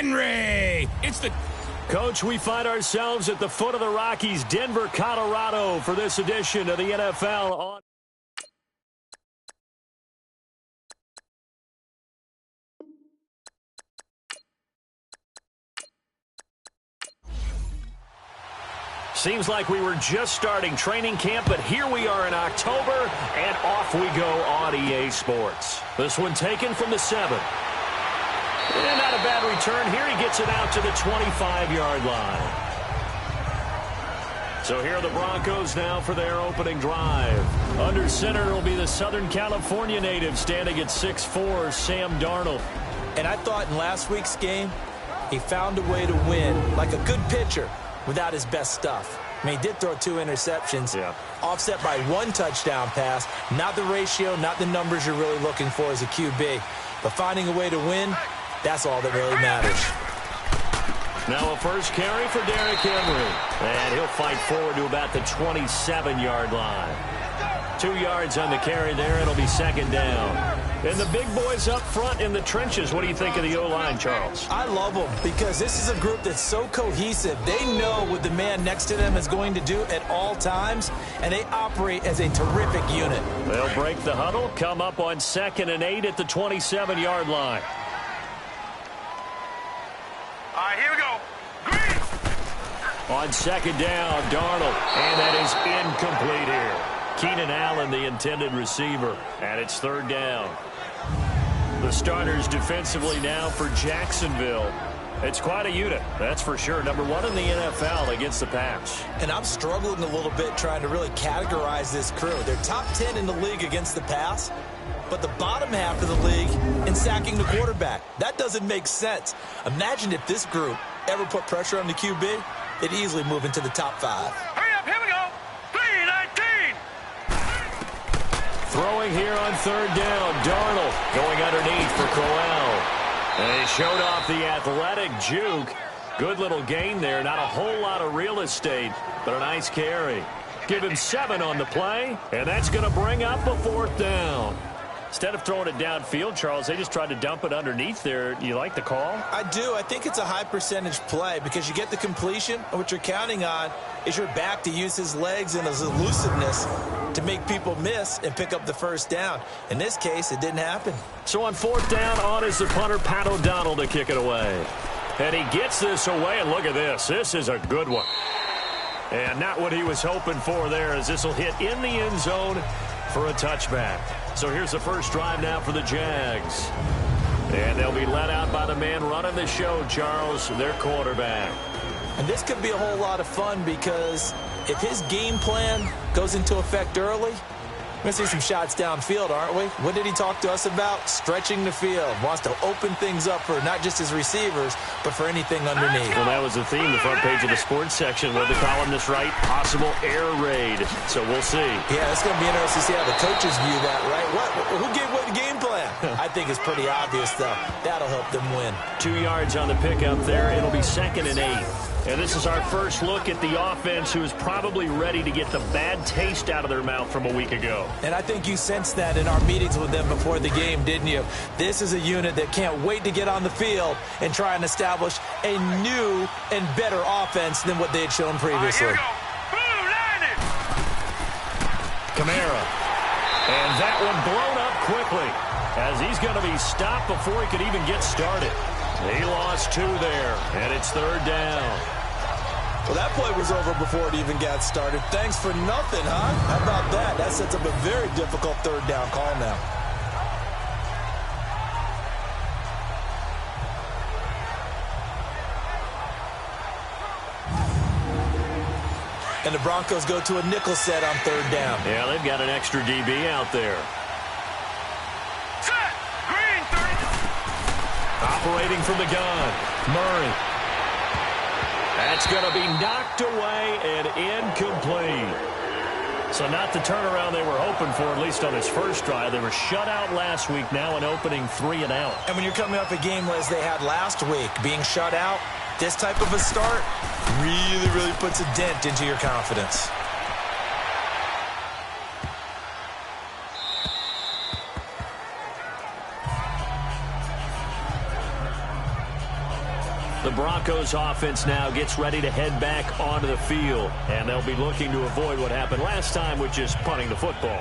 Henry. It's the... Coach, we find ourselves at the foot of the Rockies, Denver, Colorado, for this edition of the NFL on... Seems like we were just starting training camp, but here we are in October, and off we go on EA Sports. This one taken from the 7. And not a bad return. Here he gets it out to the 25-yard line. So here are the Broncos now for their opening drive. Under center will be the Southern California native standing at 6'4", Sam Darnold. And I thought in last week's game, he found a way to win like a good pitcher without his best stuff. I mean, he did throw 2 interceptions, offset by 1 touchdown pass. Not the ratio, not the numbers you're really looking for as a QB. But finding a way to win, that's all that really matters. Now a first carry for Derrick Henry. And he'll fight forward to about the 27-yard line. 2 yards on the carry there. It'll be second down. And the big boys up front in the trenches. What do you think of the O-line, Charles? I love them because this is a group that's so cohesive. They know what the man next to them is going to do at all times, and they operate as a terrific unit. They'll break the huddle, come up on 2nd and 8 at the 27-yard line. All right, here we go. Green. On second down, Darnold. And that is incomplete here. Keenan Allen, the intended receiver. And it's 3rd down. The starters defensively now for Jacksonville. It's quite a unit, that's for sure. Number 1 in the NFL against the pass. And I'm struggling a little bit trying to really categorize this crew. They're top 10 in the league against the pass, but the bottom half of the league in sacking the quarterback. That doesn't make sense. Imagine if this group ever put pressure on the QB, they'd easily move into the top 5. Hurry up, here we go. 3-19. Throwing here on 3rd down, Darnold going underneath for Crowell. And he showed off the athletic juke. Good little gain there. Not a whole lot of real estate, but a nice carry. Give him 7 on the play, and that's going to bring up a 4th down. Instead of throwing it downfield, Charles, they just tried to dump it underneath there. You like the call? I do. I think it's a high percentage play because you get the completion, and what you're counting on is your back to use his legs and his elusiveness to make people miss and pick up the 1st down. In this case, it didn't happen. So on 4th down, on is the punter, Pat O'Donnell, to kick it away. And he gets this away, and look at this. This is a good one. And not what he was hoping for there, as this will hit in the end zone for a touchback. So here's the first drive now for the Jags. And they'll be let out by the man running the show, Charles, their quarterback. And this could be a whole lot of fun because if his game plan goes into effect early, we're going to see some shots downfield, aren't we? What did he talk to us about? Stretching the field. Wants to open things up for not just his receivers, but for anything underneath. Well, that was the theme, the front page of the sports section. What did the columnist write? Possible air raid. So we'll see. Yeah, it's going to be interesting to see how the coaches view that, right? Who gave away the game plan? I think it's pretty obvious, though. That'll help them win. 2 yards on the pickup there. It'll be 2nd and 8. And this is our first look at the offense, who is probably ready to get the bad taste out of their mouth from a week ago. And I think you sensed that in our meetings with them before the game, didn't you? This is a unit that can't wait to get on the field and try and establish a new and better offense than what they had shown previously. Here we go. Blue 90. Kamara. And that one blown up quickly, as he's going to be stopped before he could even get started. He lost 2 there, and it's 3rd down. Well, that play was over before it even got started. Thanks for nothing, huh? How about that? That sets up a very difficult 3rd down call now. And the Broncos go to a nickel set on 3rd down. Yeah, they've got an extra DB out there. Set. Green 30. Operating from the gun, Murray. That's going to be knocked away and incomplete. So not the turnaround they were hoping for, at least on his first drive. They were shut out last week, now an opening 3 and out. And when you're coming off a game as they had last week, being shut out, this type of a start really puts a dent into your confidence. The Broncos offense now gets ready to head back onto the field, and they'll be looking to avoid what happened last time, which is punting the football.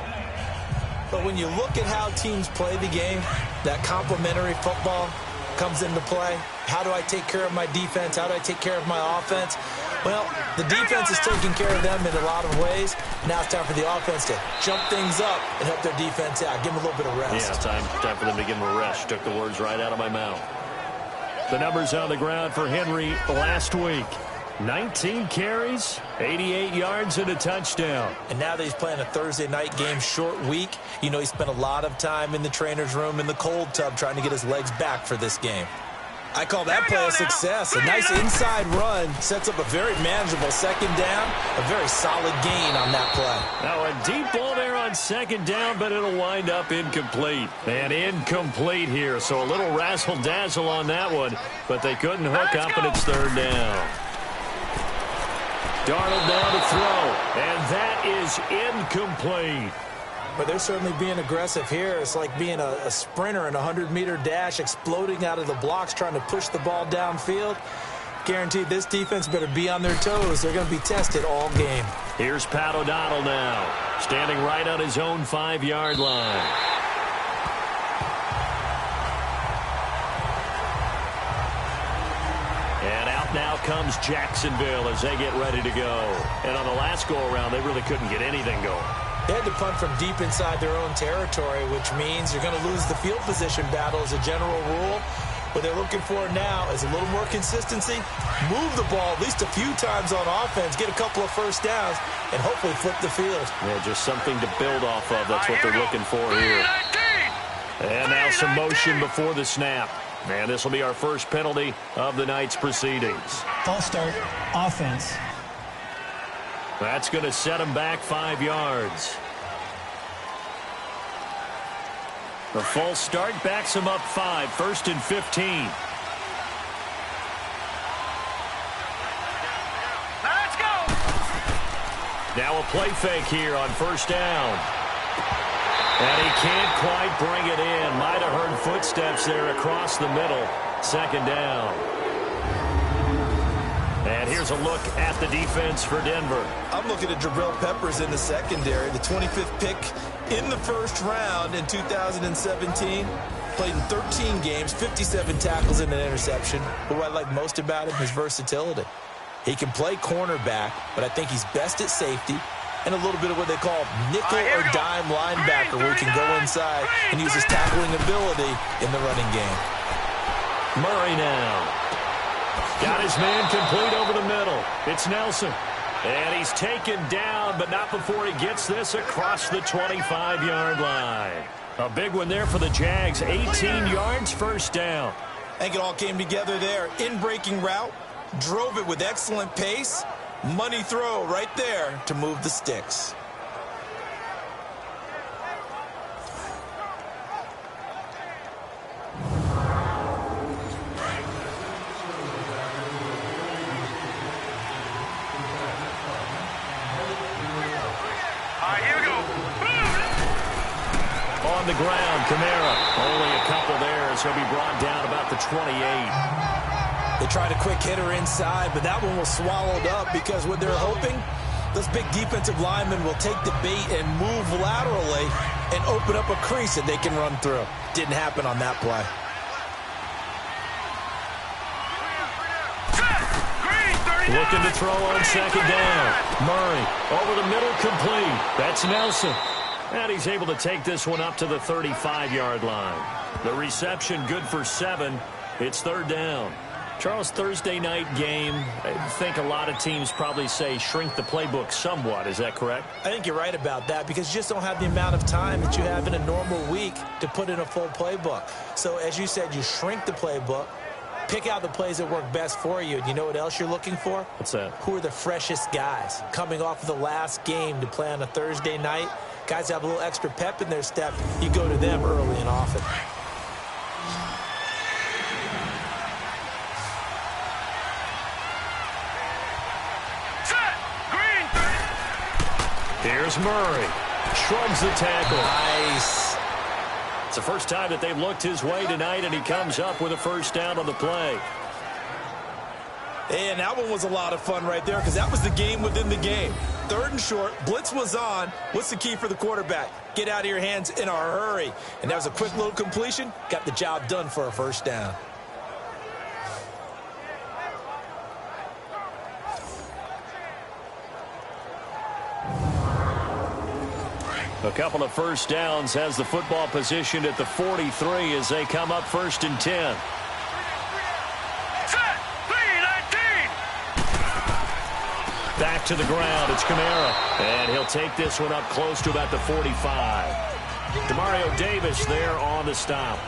But when you look at how teams play the game, that complementary football comes into play. How do I take care of my defense? How do I take care of my offense? Well, the defense is taking care of them in a lot of ways. Now it's time for the offense to jump things up and help their defense out. Give them a little bit of rest. Yeah, time for them to give them a rest. Took the words right out of my mouth. The numbers on the ground for Henry last week. 19 carries, 88 yards, and a touchdown. And now that he's playing a Thursday night game, short week, you know he spent a lot of time in the trainer's room in the cold tub trying to get his legs back for this game. I call that play a success. A nice inside run sets up a very manageable second down, a very solid gain on that play. Now a deep ball there on second down, but it'll wind up incomplete. And incomplete here, so a little razzle-dazzle on that one, but they couldn't hook up, and it's third down. Darnold now to throw, and that is incomplete. But they're certainly being aggressive here. It's like being a sprinter in a 100-meter dash, exploding out of the blocks, trying to push the ball downfield. Guaranteed this defense better be on their toes. They're going to be tested all game. Here's Pat O'Donnell now, standing right on his own 5-yard line. And out now comes Jacksonville as they get ready to go. And on the last go-around, they really couldn't get anything going. They had to punt from deep inside their own territory, which means you're going to lose the field position battle as a general rule. What they're looking for now is a little more consistency, move the ball at least a few times on offense, get a couple of first downs, and hopefully flip the field. Yeah, just something to build off of. That's what they're looking for here. And now some motion before the snap. And this will be our first penalty of the night's proceedings. False start, offense. That's going to set him back 5 yards. The false start backs him up 5, 1st and 15. Let's go. Now a play fake here on first down. And he can't quite bring it in. Might have heard footsteps there across the middle. Second down. And here's a look at the defense for Denver. I'm looking at Jabril Peppers in the secondary, the 25th pick in the first round in 2017. Played in 13 games, 57 tackles and an interception. But what I like most about him is versatility. He can play cornerback, but I think he's best at safety and a little bit of what they call nickel or dime linebacker, where he can go inside and use his tackling ability in the running game. Murray now. Got his man complete over the middle. It's Nelson. And he's taken down, but not before he gets this across the 25-yard line. A big one there for the Jags. 18 yards, first down. I think it all came together there. In-breaking route, drove it with excellent pace. Money throw right there to move the sticks. On the ground, Kamara. Only a couple there as he'll be brought down about the 28. They tried a quick hitter inside, but that one was swallowed up because what they're hoping, those big defensive linemen will take the bait and move laterally and open up a crease that they can run through. Didn't happen on that play. Looking to throw on second down. Murray over the middle, complete. That's Nelson. And he's able to take this one up to the 35-yard line. The reception good for 7. It's third down. Charles, Thursday night game, I think a lot of teams probably say shrink the playbook somewhat. Is that correct? I think you're right about that because you just don't have the amount of time that you have in a normal week to put in a full playbook. So as you said, you shrink the playbook, pick out the plays that work best for you. And you know what else you're looking for? What's that? Who are the freshest guys coming off of the last game to play on a Thursday night? Guys have a little extra pep in their step. You go to them early and often. Here's Murray. Shrugs the tackle. Nice. It's the first time that they've looked his way tonight, and he comes up with a first down on the play. And that one was a lot of fun right there because that was the game within the game. 3rd and short, blitz was on. What's the key for the quarterback? Get out of your hands in a hurry. And that was a quick little completion. Got the job done for a first down. A couple of first downs, has the football positioned at the 43 as they come up 1st and 10. Back to the ground, it's Kamara. And he'll take this one up close to about the 45. Demario Davis there on the stop.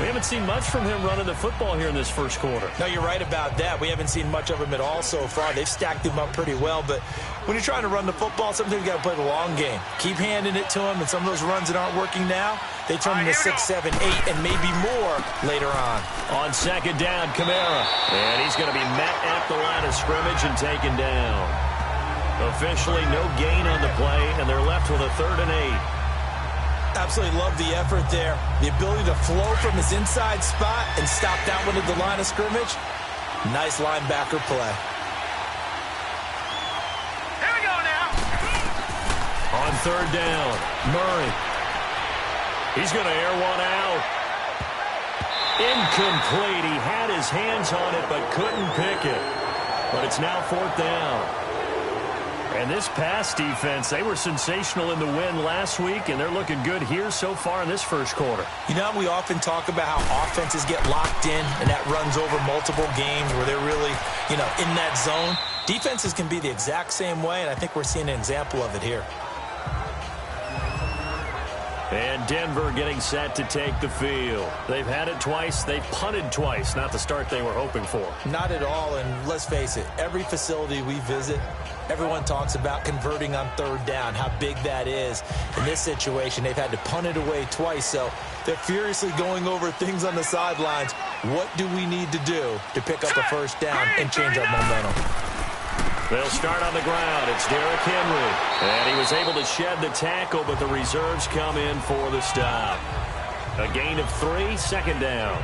We haven't seen much from him running the football here in this first quarter. No, you're right about that. We haven't seen much of him at all so far. They've stacked him up pretty well, but when you're trying to run the football, sometimes you got to play the long game. Keep handing it to him, and some of those runs that aren't working now, they turn into 6, 7, 8, and maybe more later on. On 2nd down, Kamara. And he's going to be met at the line of scrimmage and taken down. Officially no gain on the play, and they're left with a 3rd and 8. Absolutely love the effort there. The ability to flow from his inside spot and stop that one at the line of scrimmage. Nice linebacker play. Here we go now. On 3rd down, Murray. He's going to air one out. Incomplete. He had his hands on it but couldn't pick it. But it's now 4th down. And this pass defense, they were sensational in the win last week, and they're looking good here so far in this first quarter. You know, we often talk about how offenses get locked in, and that runs over multiple games where they're really, in that zone. Defenses can be the exact same way, and I think we're seeing an example of it here. And Denver getting set to take the field. They've had it twice. They've punted twice. Not the start they were hoping for. Not at all, and let's face it, every facility we visit, everyone talks about converting on 3rd down, how big that is. In this situation, they've had to punt it away twice, so they're furiously going over things on the sidelines. What do we need to do to pick up a first down and change our momentum? They'll start on the ground. It's Derrick Henry. And he was able to shed the tackle, but the reserves come in for the stop. A gain of 3, 2nd down.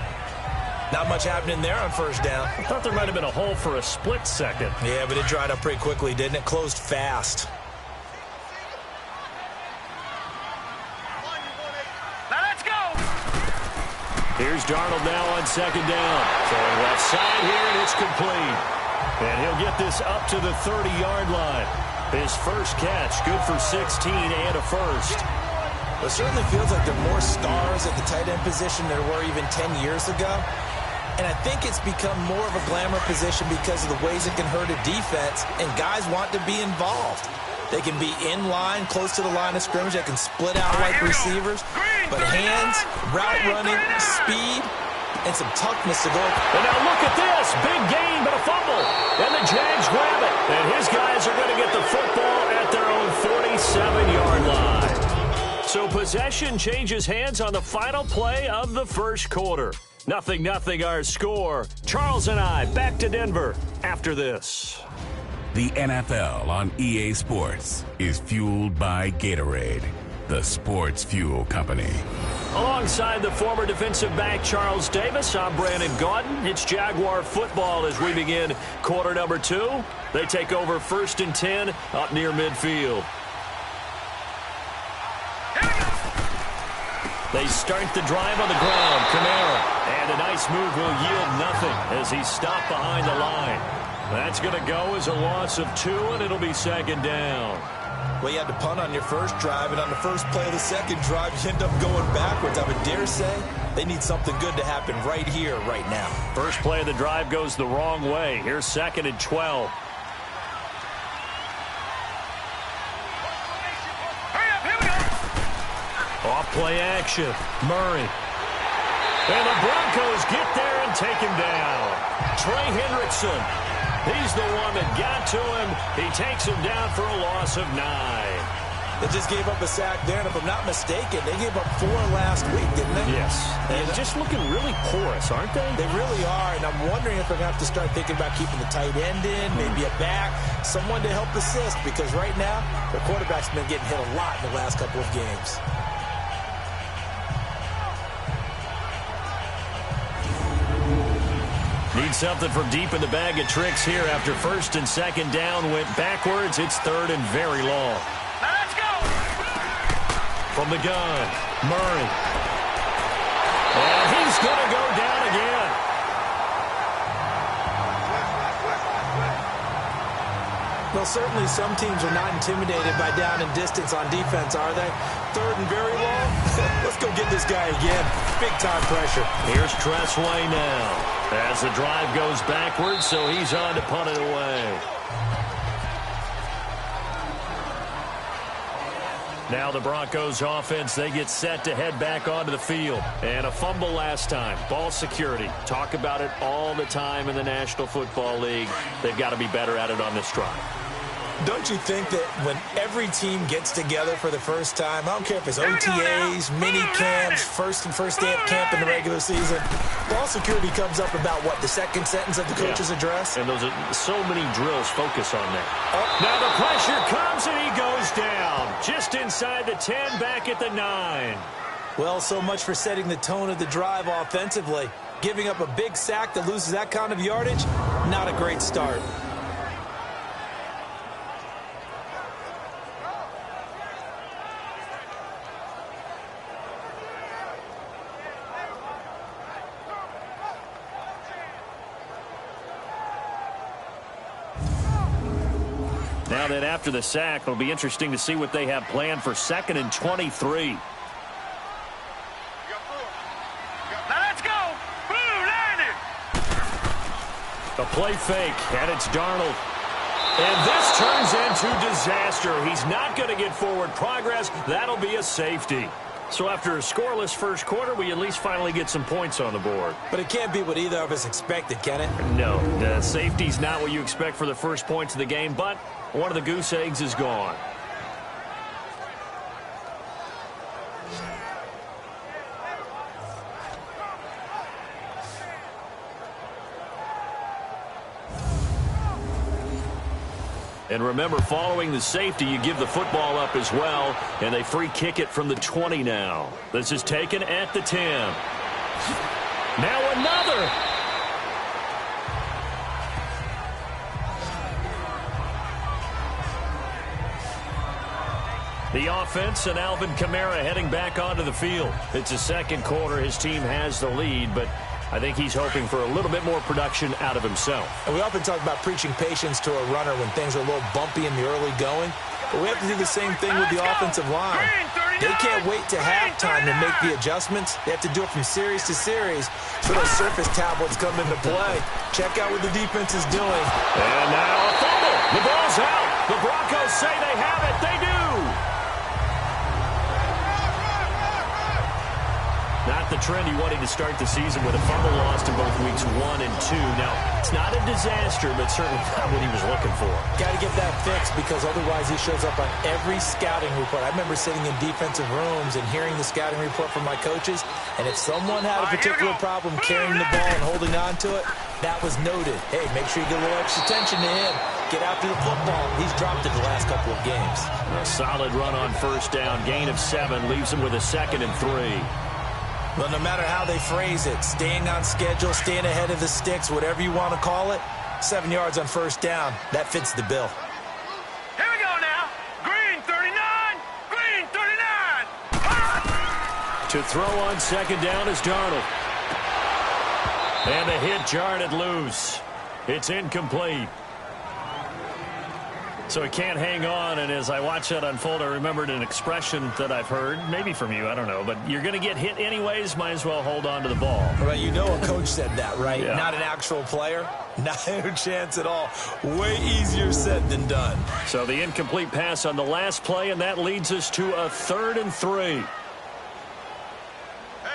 Not much happening there on first down. I thought there might have been a hole for a split second. Yeah, but it dried up pretty quickly, didn't it? Closed fast. Now let's go. Here's Darnold now on 2nd down. Throwing left side here, and it's complete. And he'll get this up to the 30-yard line. His first catch, good for 16 and a first. It certainly feels like there are more stars at the tight end position than there were even 10 years ago. And I think it's become more of a glamour position because of the ways it can hurt a defense, and guys want to be involved. They can be in line, close to the line of scrimmage. They can split out like receivers. But hands, route running, speed, and some toughness to go. And now look at this. Big gain, but a fumble. And the Jags grab it. And his guys are going to get the football at their own 47-yard line. So possession changes hands on the final play of the first quarter. 0-0 our score. Charles and I back to Denver after this. The NFL on EA Sports is fueled by Gatorade, the sports fuel company. Alongside the former defensive back Charles Davis, I'm Brandon Gaudin. It's Jaguar football as we begin quarter number 2. They take over 1st and 10 up near midfield. They start the drive on the ground. Kamara. And a nice move will yield nothing as he's stopped behind the line. That's going to go as a loss of 2, and it'll be 2nd down. Well, you had to punt on your first drive, and on the first play of the second drive, you end up going backwards. I would dare say they need something good to happen right here, right now. First play of the drive goes the wrong way. Here's 2nd and 12. Off play action. Murray. And the Broncos get there and take him down. Trey Hendrickson. He's the one that got to him. He takes him down for a loss of 9. They just gave up a sack there, and if I'm not mistaken, they gave up 4 last week, didn't they? Yes. And just looking really porous, aren't they? They really are, and I'm wondering if they're going to have to start thinking about keeping the tight end in, maybe a back, someone to help assist, because right now, their quarterback's been getting hit a lot in the last couple of games. Need something from deep in the bag of tricks here after first and second down went backwards. It's third and very long. Now let's go. From the gun, Murray. And he's going to go down again. Well, certainly some teams are not intimidated by down and distance on defense, are they? Third and very long? Let's go get this guy again. Big-time pressure. Here's Tressway now as the drive goes backwards, so he's on to punt it away. Now the Broncos offense, they get set to head back onto the field. And a fumble last time. Ball security. Talk about it all the time in the National Football League. They've got to be better at it on this drive. Don't you think that when every team gets together for the first time, I don't care if it's OTAs, mini camps, first day of camp in the regular season, ball security comes up about, what, the second sentence of the coach's address? And those are so many drills focus on that. Now the pressure comes and he goes down. Just inside the 10, back at the 9. Well, so much for setting the tone of the drive offensively. Giving up a big sack that loses that kind of yardage, not a great start. Now that after the sack, it'll be interesting to see what they have planned for 2nd and 23. Now let's go. Blue, landed. A play fake, and it's Darnold. And this turns into disaster. He's not going to get forward progress. That'll be a safety. So after a scoreless first quarter, we at least finally get some points on the board. But it can't be what either of us expected, can it? No, the safety's not what you expect for the first points of the game, but one of the goose eggs is gone. And remember, following the safety, you give the football up as well, and they free kick it from the 20 now. This is taken at the 10. Now another. The offense and Alvin Kamara heading back onto the field. It's the second quarter. His team has the lead, but I think he's hoping for a little bit more production out of himself. And we often talk about preaching patience to a runner when things are a little bumpy in the early going. But we have to do the same thing with the offensive line. They can't wait to halftime to make the adjustments. They have to do it from series to series so those surface tablets come into play. Check out what the defense is doing. And now a fumble. The ball's out. The Broncos say they have it. They do. Not the trend he wanted to start the season with a fumble lost in both weeks 1 and 2. Now, it's not a disaster, but certainly not what he was looking for. Got to get that fixed because otherwise he shows up on every scouting report. I remember sitting in defensive rooms and hearing the scouting report from my coaches, and if someone had a particular problem carrying the ball and holding on to it, that was noted. Hey, make sure you get a little extra attention to him. Get after the football. He's dropped it the last couple of games. A solid run on first down. Gain of 7 leaves him with a 2nd and 3. Well, no matter how they phrase it, staying on schedule, staying ahead of the sticks, whatever you want to call it, 7 yards on first down, that fits the bill. Here we go now. Green 39. Green 39. To throw on 2nd down is Darnold. And the hit jarred it loose. It's incomplete. So he can't hang on, and as I watch that unfold, I remembered an expression that I've heard, maybe from you, I don't know, but you're going to get hit anyways, might as well hold on to the ball. Well, you know a coach said that, right? Yeah. Not an actual player. Not a chance at all. Way easier said than done. So the incomplete pass on the last play, and that leads us to a 3rd and 3.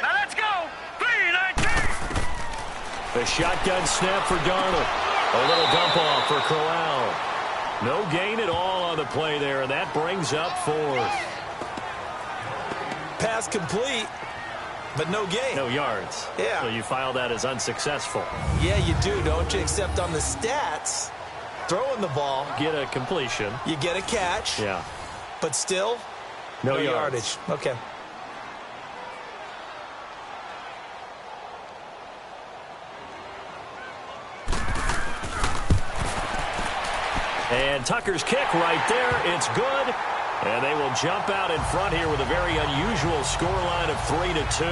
Now let's go. 3-19. The shotgun snap for Darnold. A little dump off for Corral. No gain at all on the play there, and that brings up 4th. Pass complete, but no gain. No yards. Yeah. So you file that as unsuccessful. Yeah, you do, don't you? Except on the stats, throwing the ball. Get a completion. You get a catch. Yeah. But still, no yardage. Okay. And Tucker's kick right there. It's good. And they will jump out in front here with a very unusual scoreline of 3-2.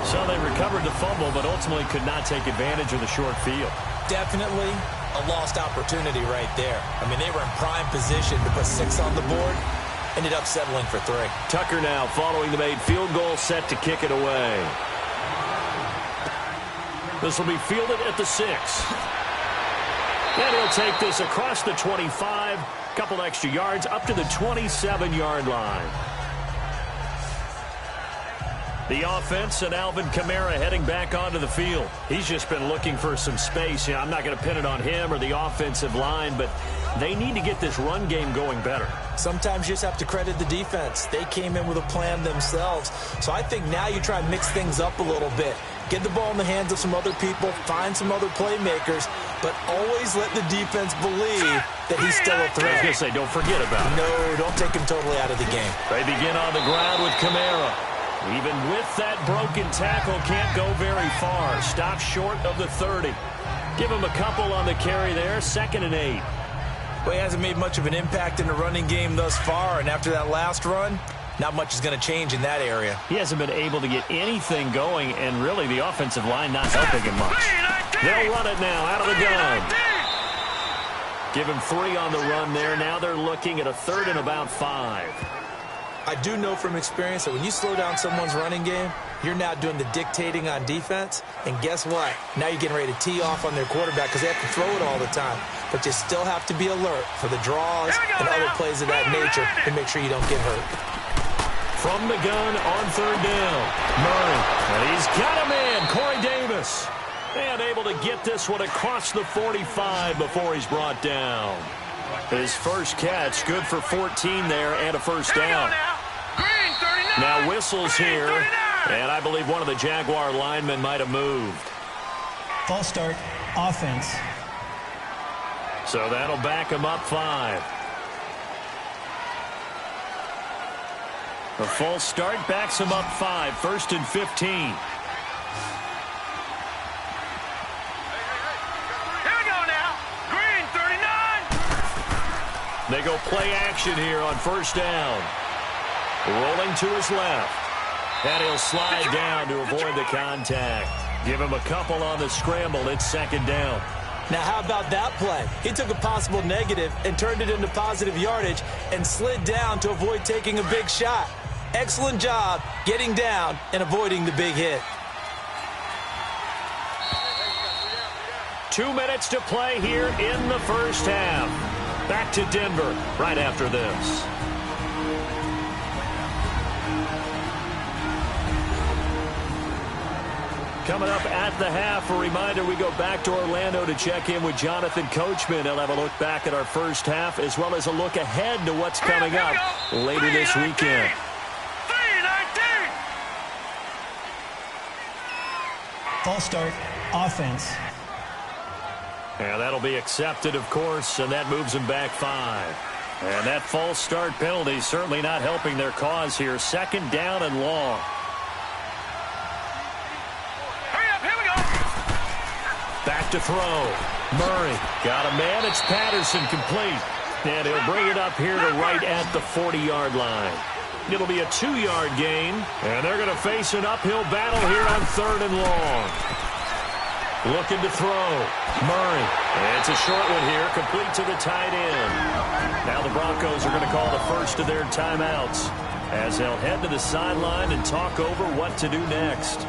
So they recovered the fumble, but ultimately could not take advantage of the short field. Definitely a lost opportunity right there. I mean, they were in prime position to put 6 on the board. Ended up settling for 3. Tucker now following the made field goal, set to kick it away. This will be fielded at the 6. And he'll take this across the 25, couple extra yards, up to the 27-yard line. The offense and Alvin Kamara heading back onto the field. He's just been looking for some space. You know, I'm not going to pin it on him or the offensive line, but they need to get this run game going better. Sometimes you just have to credit the defense. They came in with a plan themselves. So I think now you try and mix things up a little bit. Get the ball in the hands of some other people, find some other playmakers, but always let the defense believe that he's still a threat. I was going to say, don't forget about it. No, don't take him totally out of the game. They begin on the ground with Kamara. Even with that broken tackle, can't go very far. Stops short of the 30. Give him a couple on the carry there. 2nd and 8. Well, he hasn't made much of an impact in the running game thus far, and after that last run, not much is going to change in that area. He hasn't been able to get anything going, and really the offensive line not helping him much. They'll run it now out of the gun. Give him 3 on the run there. Now they're looking at a 3rd and about 5. I do know from experience that when you slow down someone's running game, you're now doing the dictating on defense. And guess what? Now you're getting ready to tee off on their quarterback because they have to throw it all the time. But you still have to be alert for the draws and other plays of that nature to make sure you don't get hurt. From the gun on 3rd down. Murray. And he's got a man, Corey Davis. And able to get this one across the 45 before he's brought down. His first catch, good for 14 there and a first down. Now whistles here, and I believe one of the Jaguar linemen might have moved. False start, offense. So that'll back him up 5. A false start backs him up 5, 1st and 15. They go play action here on 1st down. Rolling to his left. And he'll slide down to avoid the contact. Give him a couple on the scramble. It's 2nd down. Now, how about that play? He took a possible negative and turned it into positive yardage and slid down to avoid taking a big shot. Excellent job getting down and avoiding the big hit. 2 minutes to play here in the first half. Back to Denver right after this. Coming up at the half, a reminder, we go back to Orlando to check in with Jonathan Coachman. He'll have a look back at our first half as well as a look ahead to what's coming up later this weekend. False start, offense. And that'll be accepted, of course, and that moves them back 5. And that false start penalty certainly not helping their cause here. 2nd down and long. Hurry up, here we go. Back to throw. Murray got a man. It's Patterson complete. And he'll bring it up here to right at the 40-yard line. It'll be a 2-yard gain. And they're going to face an uphill battle here on 3rd and long. Looking to throw. Murray. It's a short one here, complete to the tight end. Now the Broncos are going to call the first of their timeouts as they'll head to the sideline and talk over what to do next.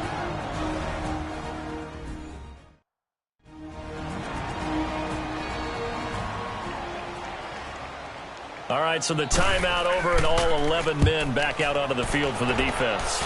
All right, so the timeout over and all 11 men back out onto the field for the defense.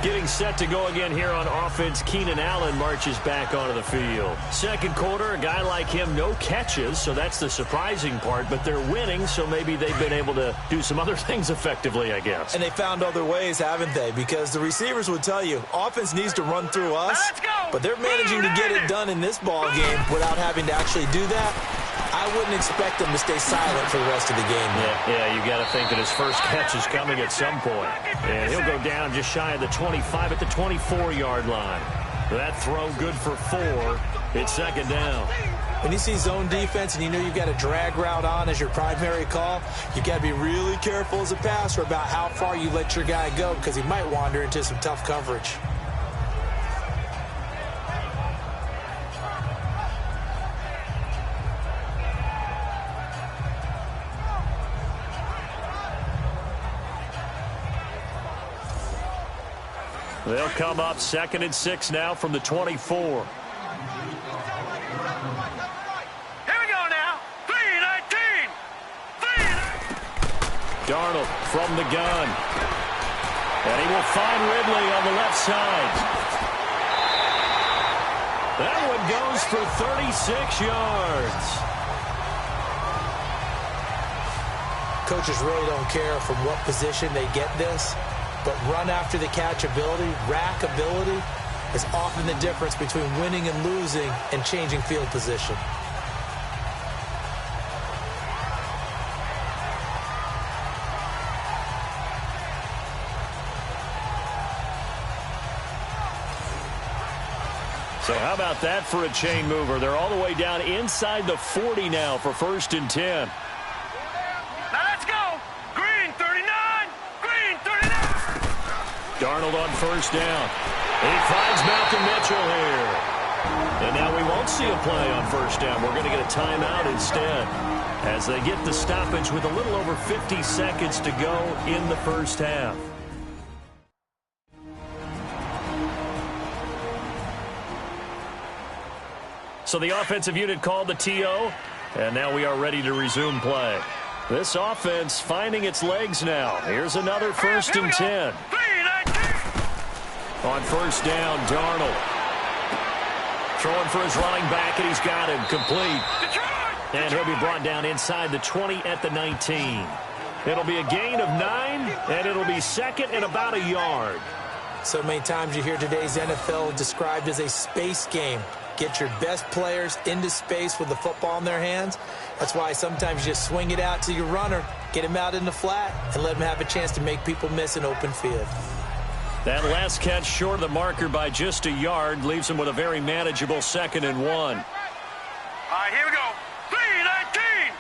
Getting set to go again here on offense, Keenan Allen marches back onto the field. 2nd quarter, a guy like him, no catches, so that's the surprising part, but they're winning, so maybe they've been able to do some other things effectively, I guess. And they found other ways, haven't they? Because the receivers would tell you, offense needs to run through us, but they're managing to get it done in this ball game without having to actually do that. I wouldn't expect him to stay silent for the rest of the game. Yeah, you got to think that his first catch is coming at some point. And he'll go down just shy of the 25 at the 24-yard line. That throw good for 4. It's second down. When you see zone defense and you know you've got a drag route on as your primary call, you've got to be really careful as a passer about how far you let your guy go because he might wander into some tough coverage. They'll come up 2nd and 6 now from the 24. Here we go now. 3-19. Darnold from the gun. And he will find Ridley on the left side. That one goes for 36 yards. Coaches really don't care from what position they get this. But run after the catch ability, rack ability, is often the difference between winning and losing and changing field position. So how about that for a chain mover? They're all the way down inside the 40 now for 1st and 10. Darnold on 1st down. He finds Malcolm Mitchell here. And now we won't see a play on 1st down. We're going to get a timeout instead as they get the stoppage with a little over 50 seconds to go in the first half. So the offensive unit called the TO, and now we are ready to resume play. This offense finding its legs now. Here's another 1st and 10. On 1st down, Darnold. Throwing for his running back, and he's got him complete. And he'll be brought down inside the 20 at the 19. It'll be a gain of 9, and it'll be 2nd and about a yard. So many times you hear today's NFL described as a space game. Get your best players into space with the football in their hands. That's why sometimes you just swing it out to your runner, get him out in the flat, and let him have a chance to make people miss an open field. That last catch short of the marker by just a yard leaves him with a very manageable 2nd and 1. All right, here we go. 3-19.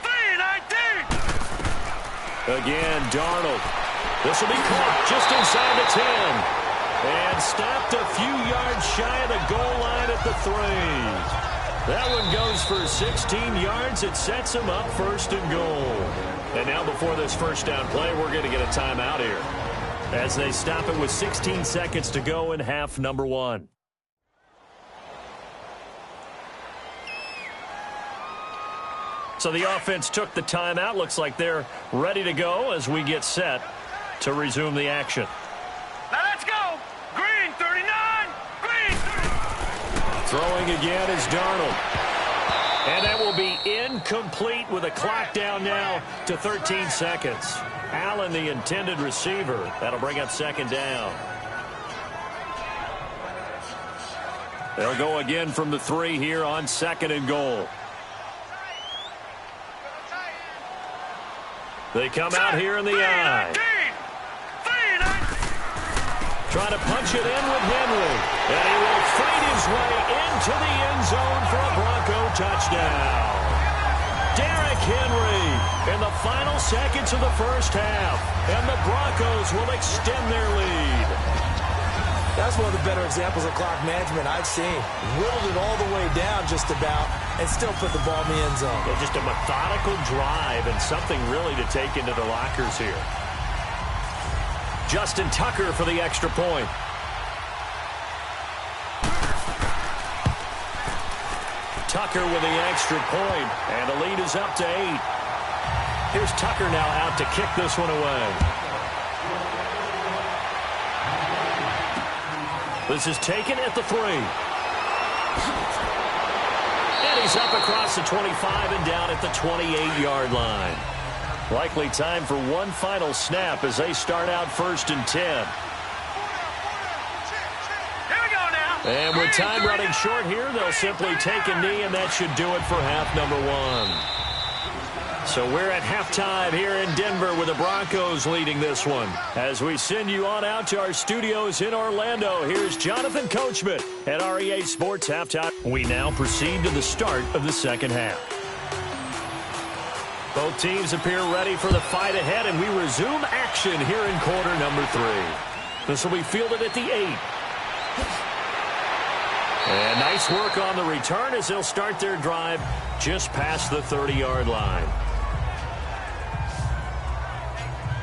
3-19. Again, Darnold. This will be caught just inside the 10. And stopped a few yards shy of the goal line at the 3. That one goes for 16 yards. It sets him up 1st and goal. And now before this 1st down play, we're going to get a timeout here as they stop it with 16 seconds to go in half number 1. So the offense took the timeout. Looks like they're ready to go as we get set to resume the action. Now let's go. Green 39. Green 39. Throwing again is Darnold. And that will be incomplete with a clock down now to 13 seconds. Allen, the intended receiver. That'll bring up 2nd down. They'll go again from the 3 here on 2nd and goal. They come out here in the I. Trying to punch it in with Henry. And he will fight his way into the end zone for a Bronco touchdown. Derrick Henry in the final seconds of the first half. And the Broncos will extend their lead. That's one of the better examples of clock management I've seen. Whittled it all the way down just about and still put the ball in the end zone. Yeah, just a methodical drive and something really to take into the lockers here. Justin Tucker for the extra point. Tucker with the extra point, and the lead is up to 8. Here's Tucker now out to kick this one away. This is taken at the 3. And he's up across the 25 and down at the 28-yard line. Likely time for one final snap as they start out 1st and 10. Here we go now. And with time running short here, they'll simply take a knee, and that should do it for half number one. So we're at halftime here in Denver with the Broncos leading this one. As we send you on out to our studios in Orlando, here's Jonathan Coachman at REA Sports Halftime. We now proceed to the start of the second half. Both teams appear ready for the fight ahead, and we resume action here in quarter number 3. This will be fielded at the 8. And nice work on the return as they'll start their drive just past the 30-yard line.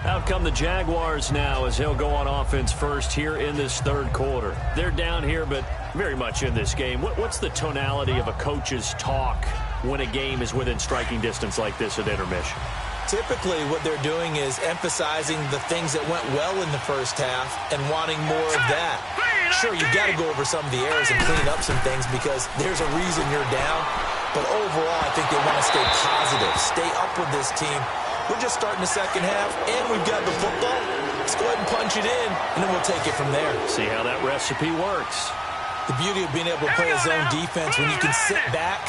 Out come the Jaguars now as he'll go on offense first here in this third quarter. They're down here, but very much in this game. What's the tonality of a coach's talk when a game is within striking distance like this at intermission? Typically, what they're doing is emphasizing the things that went well in the first half and wanting more of that. Sure, you got to go over some of the errors and clean up some things because there's a reason you're down. But overall, I think they want to stay positive, stay up with this team. We're just starting the second half, and we've got the football. Let's go ahead and punch it in, and then we'll take it from there. See how that recipe works. The beauty of being able to play a zone defense when you can sit back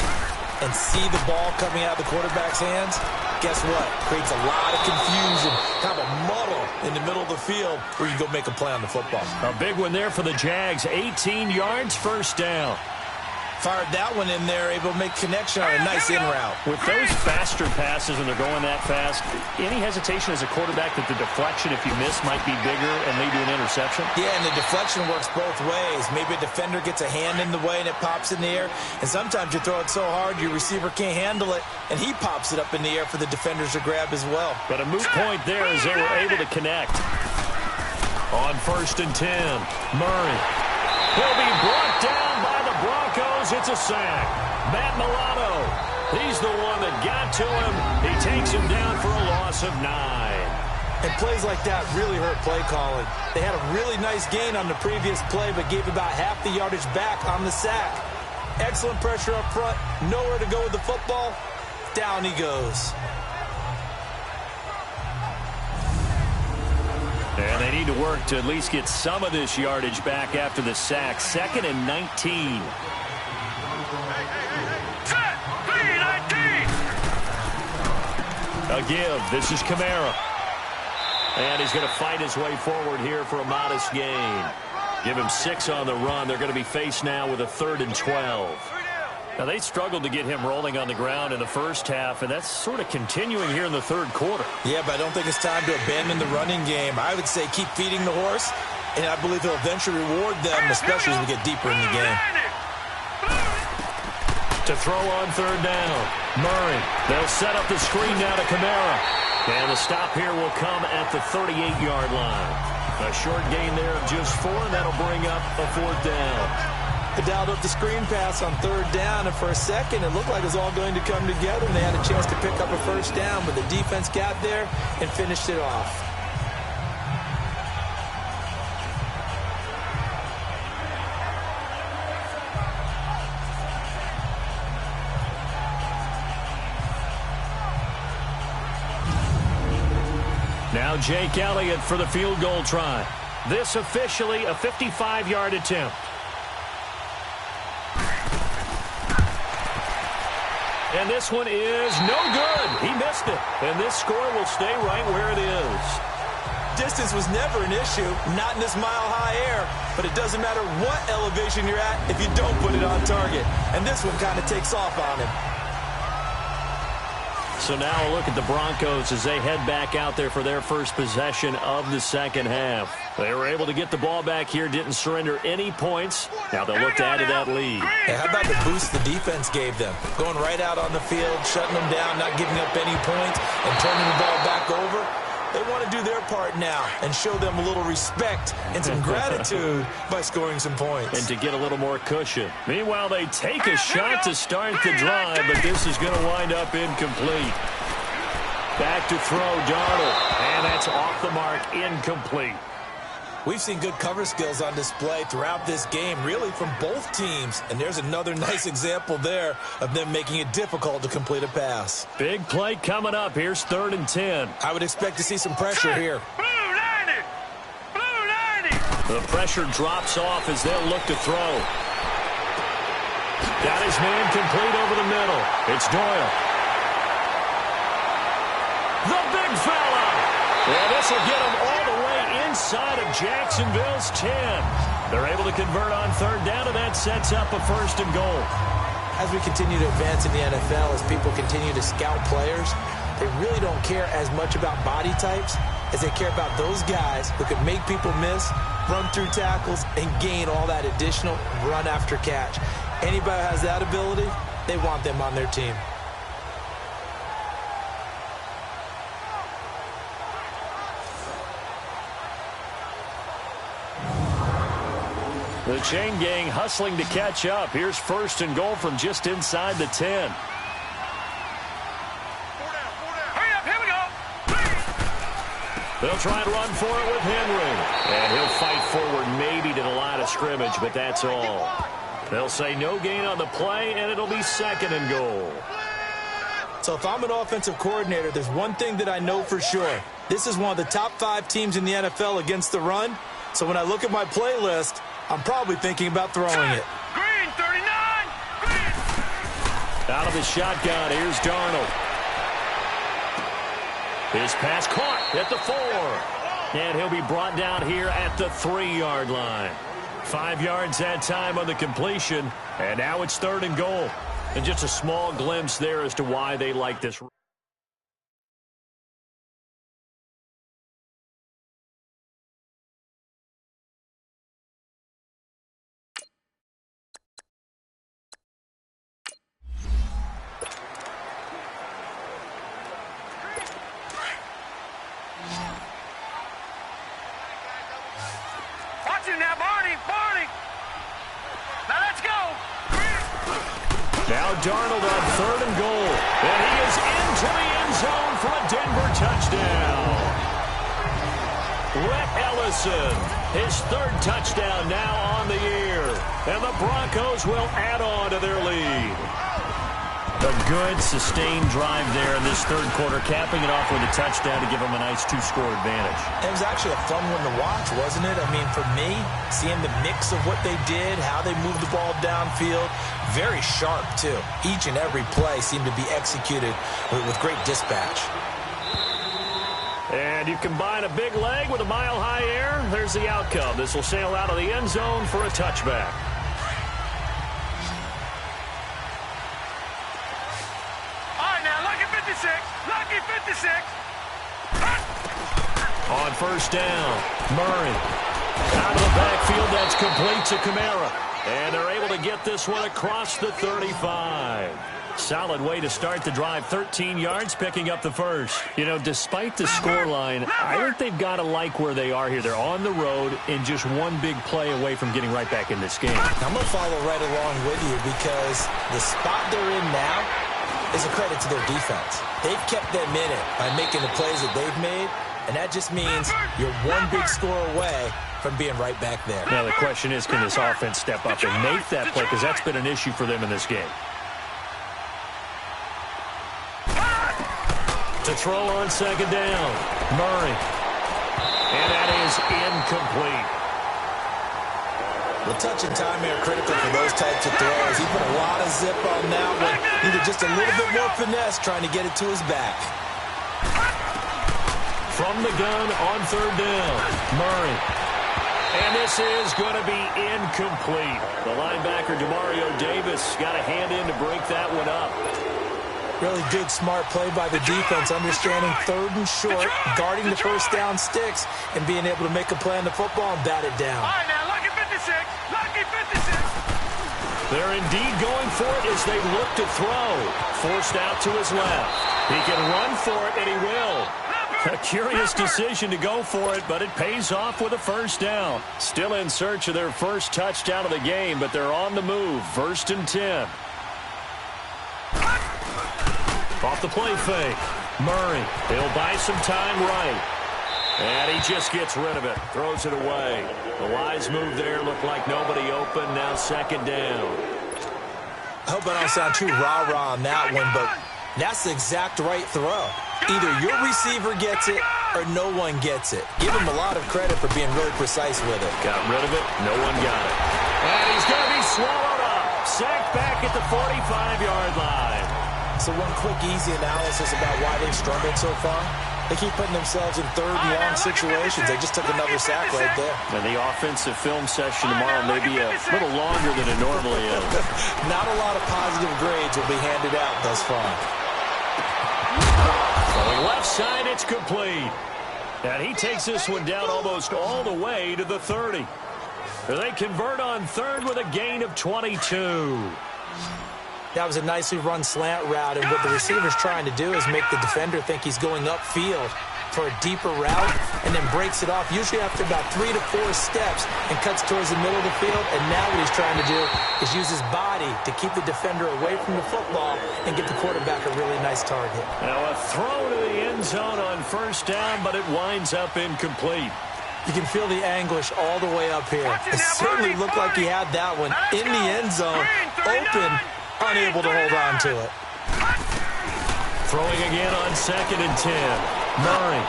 and see the ball coming out of the quarterback's hands, guess what? Creates a lot of confusion, kind of a muddle in the middle of the field where you go make a play on the football. A big one there for the Jags. 18 yards, first down. Fired that one in there, able to make connection on a nice in route. With those faster passes and they're going that fast, any hesitation as a quarterback that the deflection, if you miss, might be bigger and lead to an interception? Yeah, and the deflection works both ways. Maybe a defender gets a hand in the way and it pops in the air. And sometimes you throw it so hard your receiver can't handle it, and he pops it up in the air for the defenders to grab as well. But a moot point there as they were able to connect. On 1st and 10, Murray. He'll be brought down by the Broncos. It's a sack. Matt Milano, he's the one that got to him. He takes him down for a loss of 9. And plays like that really hurt play calling. They had a really nice gain on the previous play, but gave about half the yardage back on the sack. Excellent pressure up front. Nowhere to go with the football. Down he goes. And they need to work to at least get some of this yardage back after the sack. 2nd and 19. A give. This is Kamara. And he's going to fight his way forward here for a modest gain. Give him 6 on the run. They're going to be faced now with a 3rd and 12. Now, they struggled to get him rolling on the ground in the first half, and that's sort of continuing here in the third quarter. Yeah, but I don't think it's time to abandon the running game. I would say keep feeding the horse, and I believe he'll eventually reward them, especially as we get deeper in the game. To throw on 3rd down, Murray. They'll set up the screen now to Kamara. And the stop here will come at the 38-yard line. A short gain there of just 4, and that'll bring up a 4th down. They dialed up the screen pass on 3rd down, and for a second it looked like it was all going to come together, and they had a chance to pick up a 1st down, but the defense got there and finished it off. Now Jake Elliott for the field goal try. This officially a 55-yard attempt. And this one is no good. He missed it. And this score will stay right where it is. Distance was never an issue, not in this mile-high air, but it doesn't matter what elevation you're at if you don't put it on target. And this one kind of takes off on him. So now a look at the Broncos as they head back out there for their first possession of the second half. They were able to get the ball back here, didn't surrender any points. Now they'll look to add to that lead. Hey, how about the boost the defense gave them? Going right out on the field, shutting them down, not giving up any points, and turning the ball back over. They want to do their part now and show them a little respect and some gratitude by scoring some points. And to get a little more cushion. Meanwhile, they take a shot to start the drive, but this is going to wind up incomplete. Back to throw, Darnold. And that's off the mark, incomplete. We've seen good cover skills on display throughout this game, really from both teams. And there's another nice example there of them making it difficult to complete a pass. Big play coming up. Here's 3rd and 10. I would expect to see some pressure here. The pressure drops off as they'll look to throw. Got his man complete over the middle. It's Doyle. The big fella. And this will get him all the way inside of Jacksonville's 10. They're able to convert on third down, and that sets up a 1st and goal. As we continue to advance in the NFL, as people continue to scout players, they really don't care as much about body types as they care about those guys who can make people miss, run through tackles, and gain all that additional run after catch. Anybody who has that ability, they want them on their team. The chain gang hustling to catch up. Here's 1st and goal from just inside the 10. Hurry up, here we go. They'll try and run for it with Henry. And he'll fight forward maybe to the line of scrimmage, but that's all. They'll say no gain on the play, and it'll be 2nd and goal. So if I'm an offensive coordinator, there's one thing that I know for sure. This is one of the top 5 teams in the NFL against the run. So when I look at my playlist, I'm probably thinking about throwing it. Green, 39. Green. Out of the shotgun, here's Darnold. His pass caught at the 4. And he'll be brought down here at the 3-yard line. 5 yards that time on the completion. And now it's 3rd and goal. And just a small glimpse there as to why they like this. Watch it now, Barney. Now let's go. Now Darnold on 3rd and goal. And he is into the end zone for a Denver touchdown. Rhett Ellison, his 3rd touchdown now on the year. And the Broncos will add on to their lead. A good, sustained drive there in this 3rd quarter, capping it off with a touchdown to give them a nice 2-score advantage. It was actually a fun one to watch, wasn't it? I mean, for me, seeing the mix of what they did, how they moved the ball downfield, very sharp, too. Each and every play seemed to be executed with great dispatch. And you combine a big leg with a mile-high air, there's the outcome. This will sail out of the end zone for a touchback. Lucky 56. On 1st down, Murray. Out of the backfield, that's complete to Kamara. And they're able to get this one across the 35. Solid way to start the drive, 13 yards, picking up the 1st. You know, despite the scoreline, I think they've got to like where they are here. They're on the road and just one big play away from getting right back in this game. I'm going to follow right along with you because the spot they're in now is a credit to their defense. They've kept them in it by making the plays that they've made, and that just means you're one big score away from being right back there. Now the question is, can this offense step up and make that play? Because that's been an issue for them in this game. To throw on 2nd down, Murray. And that is incomplete. The touch and time are critical for those types of throws. He put a lot of zip on that one. Needed just a little bit more finesse trying to get it to his back. From the gun on 3rd down, Murray. And this is going to be incomplete. The linebacker, Demario Davis, got a hand in to break that one up. Really good, smart play by the defense, understanding 3rd and short, guarding the 1st down sticks, and being able to make a play on the football and bat it down. All right, now, lucky 56. Lucky 56. They're indeed going for it as they look to throw. Forced out to his left. He can run for it, and he will. A curious decision to go for it, but it pays off with a 1st down. Still in search of their 1st touchdown of the game, but they're on the move. 1st and 10. Off the play fake. Murray. He'll buy some time right. And he just gets rid of it. Throws it away. The wise move there. Looked like nobody open. Now 2nd down. I hope I don't sound too rah-rah on that one, but that's the exact right throw. Either your receiver gets it or no one gets it. Give him a lot of credit for being really precise with it. Got rid of it. No one got it. And he's going to be swallowed up. Sacked back at the 45-yard line. So one quick, easy analysis about why they've struggled so far. They keep putting themselves in third and long situations. They just took another sack right there. And the offensive film session tomorrow may be a little longer than it normally is. Not a lot of positive grades will be handed out thus far. Going left side, it's complete. And he takes this one down almost all the way to the 30. They convert on third with a gain of 22. That was a nicely run slant route, and what the receiver's trying to do is make the defender think he's going upfield for a deeper route, and then breaks it off, usually after about 3 to 4 steps, and cuts towards the middle of the field. And now what he's trying to do is use his body to keep the defender away from the football and get the quarterback a really nice target. Now a throw to the end zone on first down, but it winds up incomplete. You can feel the anguish all the way up here. It certainly looked like he had that one in the end zone, open, unable to hold on to it. Throwing again on 2nd and 10. Murray.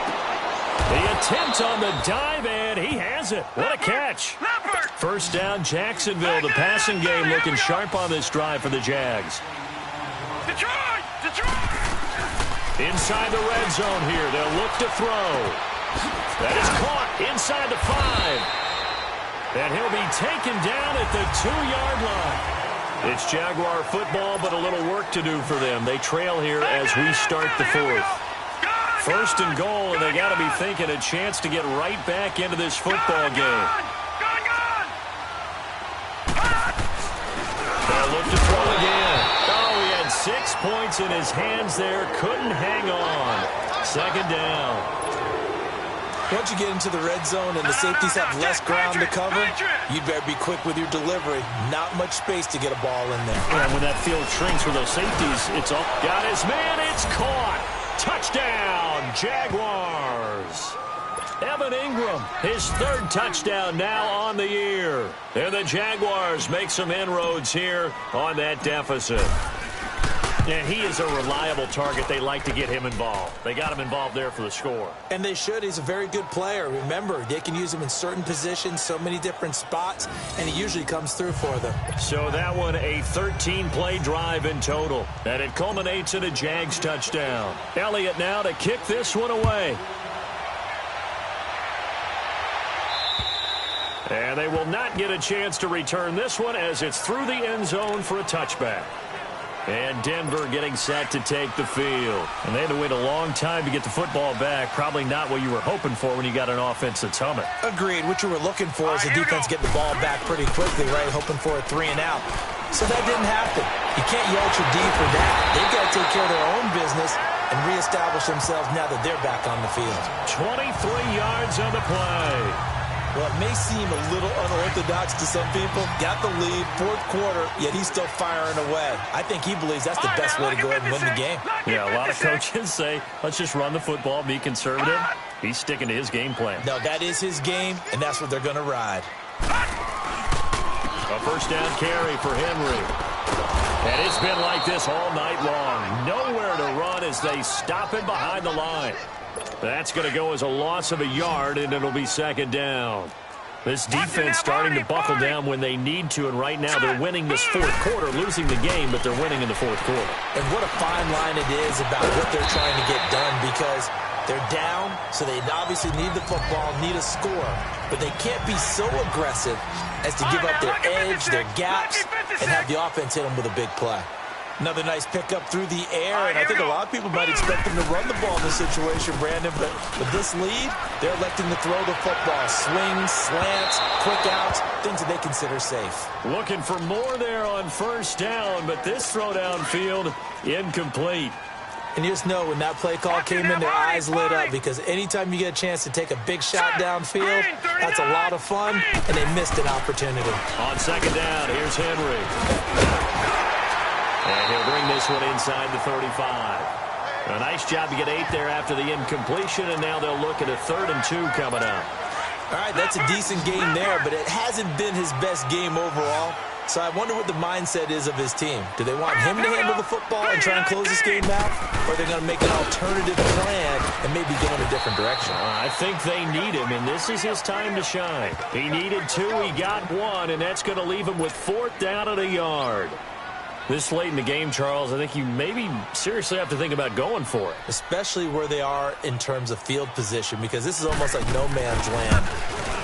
The attempt on the dive, and he has it. What a catch. First down, Jacksonville. The passing game looking sharp on this drive for the Jags. Detroit! Inside the red zone here. They'll look to throw. That is caught inside the 5. And he'll be taken down at the 2-yard line. It's Jaguar football, but a little work to do for them. They trail here as we start the 4th. First and goal, and they got to be thinking a chance to get right back into this football game. They'll look to throw again. Oh, he had 6 points in his hands there. Couldn't hang on. Second down. Once you get into the red zone and the safeties have less ground to cover, you'd better be quick with your delivery. Not much space to get a ball in there. And when that field shrinks with those safeties, it's all. Got his man. It's caught. Touchdown, Jaguars. Evan Ingram, his 3rd touchdown now on the year. And the Jaguars make some inroads here on that deficit. And he is a reliable target. They like to get him involved. They got him involved there for the score. And they should. He's a very good player. Remember, they can use him in certain positions, so many different spots, and he usually comes through for them. So that one, a 13-play drive in total. And it culminates in a Jags touchdown. Elliott now to kick this one away. And they will not get a chance to return this one as it's through the end zone for a touchback. And Denver getting set to take the field. And they had to wait a long time to get the football back. Probably not what you were hoping for when you got an offense that's humming. Agreed. What you were looking for is the defense getting the ball back pretty quickly, right? Hoping for a 3-and-out. So that didn't happen. You can't yell your D for that. They've got to take care of their own business and reestablish themselves now that they're back on the field. 23 yards on the play. Well, it may seem a little unorthodox to some people. Got the lead, 4th quarter, yet he's still firing away. I think he believes that's the best way to go ahead and win the game. Yeah, a lot of coaches say, let's just run the football, be conservative. He's sticking to his game plan. No, that is his game, and that's what they're going to ride. A first down carry for Henry. And it's been like this all night long. Nowhere to run as they stop him behind the line. That's going to go as a loss of a yard, and it'll be 2nd down. This defense starting to buckle down when they need to, and right now they're winning this 4th quarter, losing the game, but they're winning in the 4th quarter. And what a fine line it is about what they're trying to get done, because they're down, so they obviously need the football, need a score, but they can't be so aggressive as to give up their edge, their gaps, and have the offense hit them with a big play. Another nice pickup through the air, and I think a lot of people might expect them to run the ball in this situation, Brandon, but with this lead, they're electing to throw the football. Swings, slants, quick outs, things that they consider safe. Looking for more there on first down, but this throw downfield, incomplete. And you just know when that play call came in, their eyes lit up, because anytime you get a chance to take a big shot downfield, that's a lot of fun, and they missed an opportunity. On 2nd down, here's Henry. And he'll bring this one inside the 35. A nice job to get 8 there after the incompletion, and now they'll look at a 3rd and 2 coming up. All right, that's a decent game there, but it hasn't been his best game overall. So I wonder what the mindset is of his team. Do they want him to handle the football and try and close this game out? Or are they going to make an alternative plan and maybe go in a different direction? I think they need him, and this is his time to shine. He needed 2, he got 1, and that's going to leave him with 4th down and a yard. This late in the game, Charles, I think you maybe seriously have to think about going for it. Especially where they are in terms of field position, because this is almost like no man's land.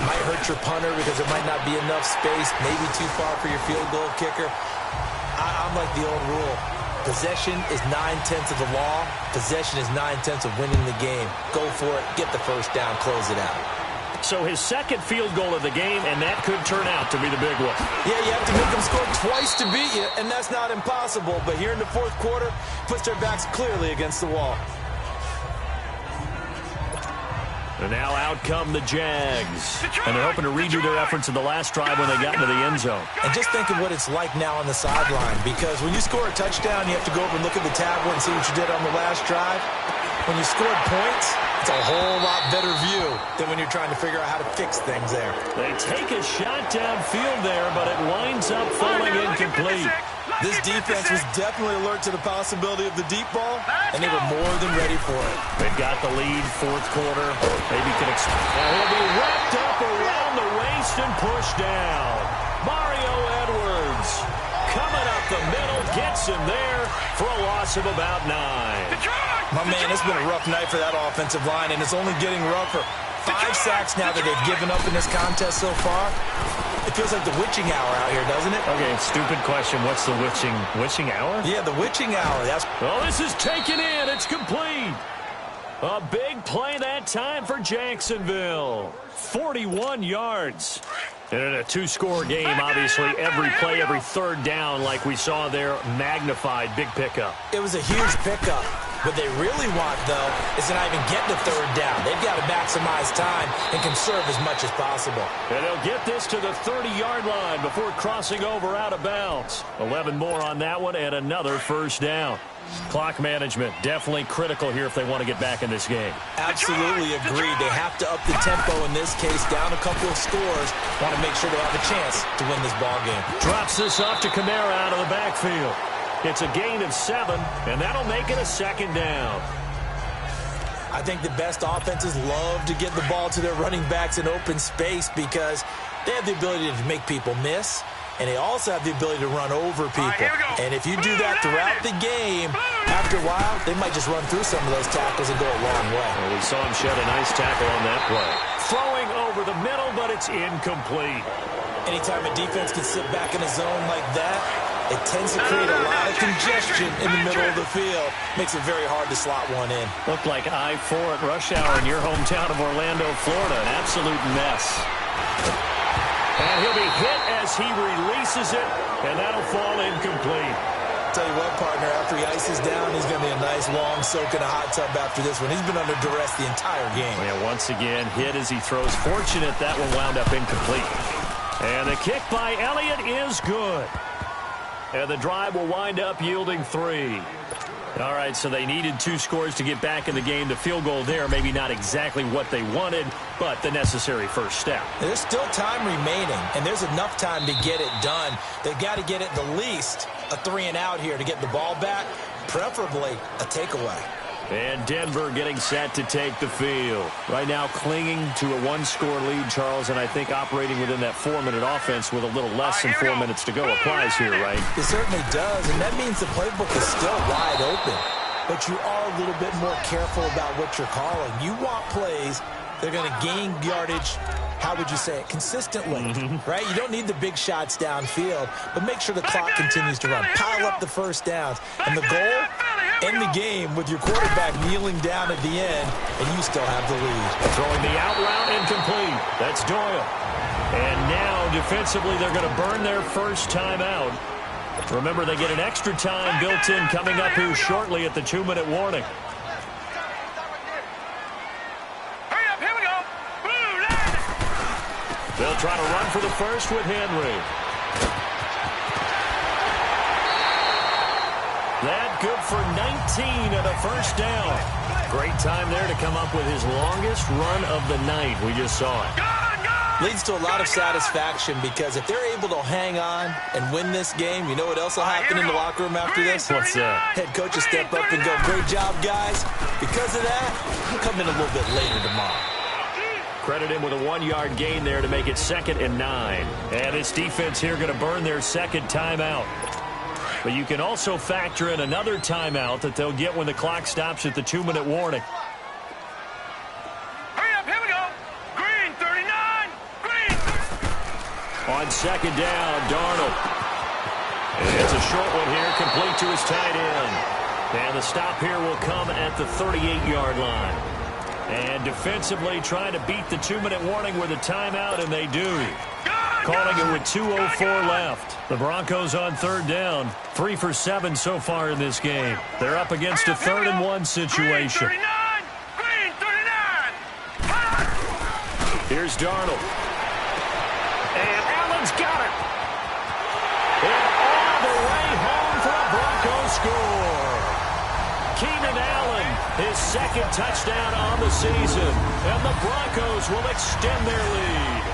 Might hurt your punter because there might not be enough space, maybe too far for your field goal kicker. I'm like the old rule. Possession is 9/10 of the law. Possession is 9/10 of winning the game. Go for it, get the first down, close it out. So his second field goal of the game, and that could turn out to be the big one. Yeah, you have to make them score twice to beat you, and that's not impossible. But here in the fourth quarter, puts their backs clearly against the wall. And now out come the Jags. And they're hoping to redo their efforts in the last drive when they got into the end zone. And just think of what it's like now on the sideline, because when you score a touchdown, you have to go over and look at the tablet and see what you did on the last drive. When you scored points, it's a whole lot better view than when you're trying to figure out how to fix things there. They take a shot downfield there, but it winds up falling incomplete. This defense was definitely alert to the possibility of the deep ball, and they were more than ready for it. They've got the lead, fourth quarter. Maybe can he'll be wrapped up around the waist and pushed down. Mario Edwards coming up the middle, gets him there for a loss of about 9. My man, it's been a rough night for that offensive line, and it's only getting rougher. 5 sacks now that they've given up in this contest so far. It feels like the witching hour out here, doesn't it? Okay, stupid question. What's the witching hour? Yeah, the witching hour. Oh, this is taken in. It's complete. A big play that time for Jacksonville. 41 yards. And in a 2-score game, obviously, every play, every third down, like we saw there, magnified, big pickup. It was a huge pickup. What they really want, though, is to not even get the third down. They've got to maximize time and conserve as much as possible. And they'll get this to the 30-yard line before crossing over out of bounds. 11 more on that one and another first down. Clock management definitely critical here if they want to get back in this game. Absolutely agreed. They have to up the tempo in this case, down a couple of scores. Want to make sure they have a chance to win this ball game. Drops this off to Kamara out of the backfield. It's a gain of 7, and that'll make it a second down. I think the best offenses love to get the ball to their running backs in open space because they have the ability to make people miss, and they also have the ability to run over people. And if you do that throughout the game, after a while, they might just run through some of those tackles and go a long way. Well, we saw him shed a nice tackle on that play. Throwing over the middle, but it's incomplete. Anytime a defense can sit back in a zone like that, it tends to create a lot of congestion in the middle of the field. Makes it very hard to slot one in. Looked like I-4 at rush hour in your hometown of Orlando, Florida. An absolute mess. And he'll be hit as he releases it, and that'll fall incomplete. Tell you what, partner, after he ices down, he's going to be a nice long soak in a hot tub after this one. He's been under duress the entire game. Yeah, once again, hit as he throws. Fortunate that one wound up incomplete. And the kick by Elliott is good. And the drive will wind up yielding 3. All right, so they needed 2 scores to get back in the game. The field goal there, maybe not exactly what they wanted, but the necessary first step. There's still time remaining, and there's enough time to get it done. They've got to get at the least a 3-and-out here to get the ball back, preferably a takeaway. And Denver getting set to take the field. Right now clinging to a 1-score lead, Charles, and I think operating within that 4-minute offense with a little less than 4 minutes to go applies here, right? It certainly does, and that means the playbook is still wide open. But you are a little bit more careful about what you're calling. You want plays that are going to gain yardage, how would you say it, consistently, right? You don't need the big shots downfield, but make sure the clock continues to run. Pile up the first downs. And the goal? End the game with your quarterback kneeling down at the end, and you still have the lead. Throwing the out route incomplete. That's Doyle. And now, defensively, they're going to burn their first time out. Remember, they get an extra time built in coming up here shortly at the 2-minute warning. Hurry up, here we go. They'll try to run for the first with Henry. That good for 19 and a first down. Great time there to come up with his longest run of the night. We just saw it. Leads to a lot of satisfaction because if they're able to hang on and win this game, you know what else will happen in the locker room after this? What's that? Head coach will step up and go, great job, guys. Because of that, come in a little bit later tomorrow. Credit him with a 1-yard gain there to make it 2nd and 9. And this defense here going to burn their second timeout. But you can also factor in another timeout that they'll get when the clock stops at the 2-minute warning. Hurry up, here we go. Green, 39. Green. On second down, Darnold. It's a short one here, complete to his tight end. And the stop here will come at the 38-yard line. And defensively trying to beat the 2-minute warning with a timeout, and they do. Calling it with 2:04 left. The Broncos on third down. 3 for 7 so far in this game. They're up against a 3rd-and-1 situation. Green, 39. Here's Darnold. And Allen's got it. And all the way home for a Broncos score. Keenan Allen, his 2nd touchdown on the season. And the Broncos will extend their lead.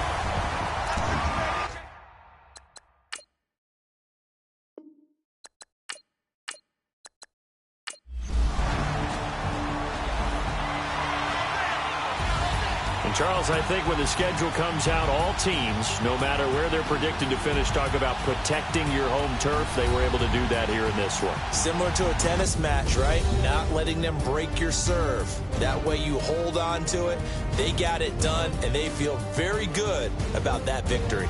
Charles, I think when the schedule comes out, all teams, no matter where they're predicted to finish, talk about protecting your home turf. They were able to do that here in this one. Similar to a tennis match, right? Not letting them break your serve. That way you hold on to it. They got it done, and they feel very good about that victory.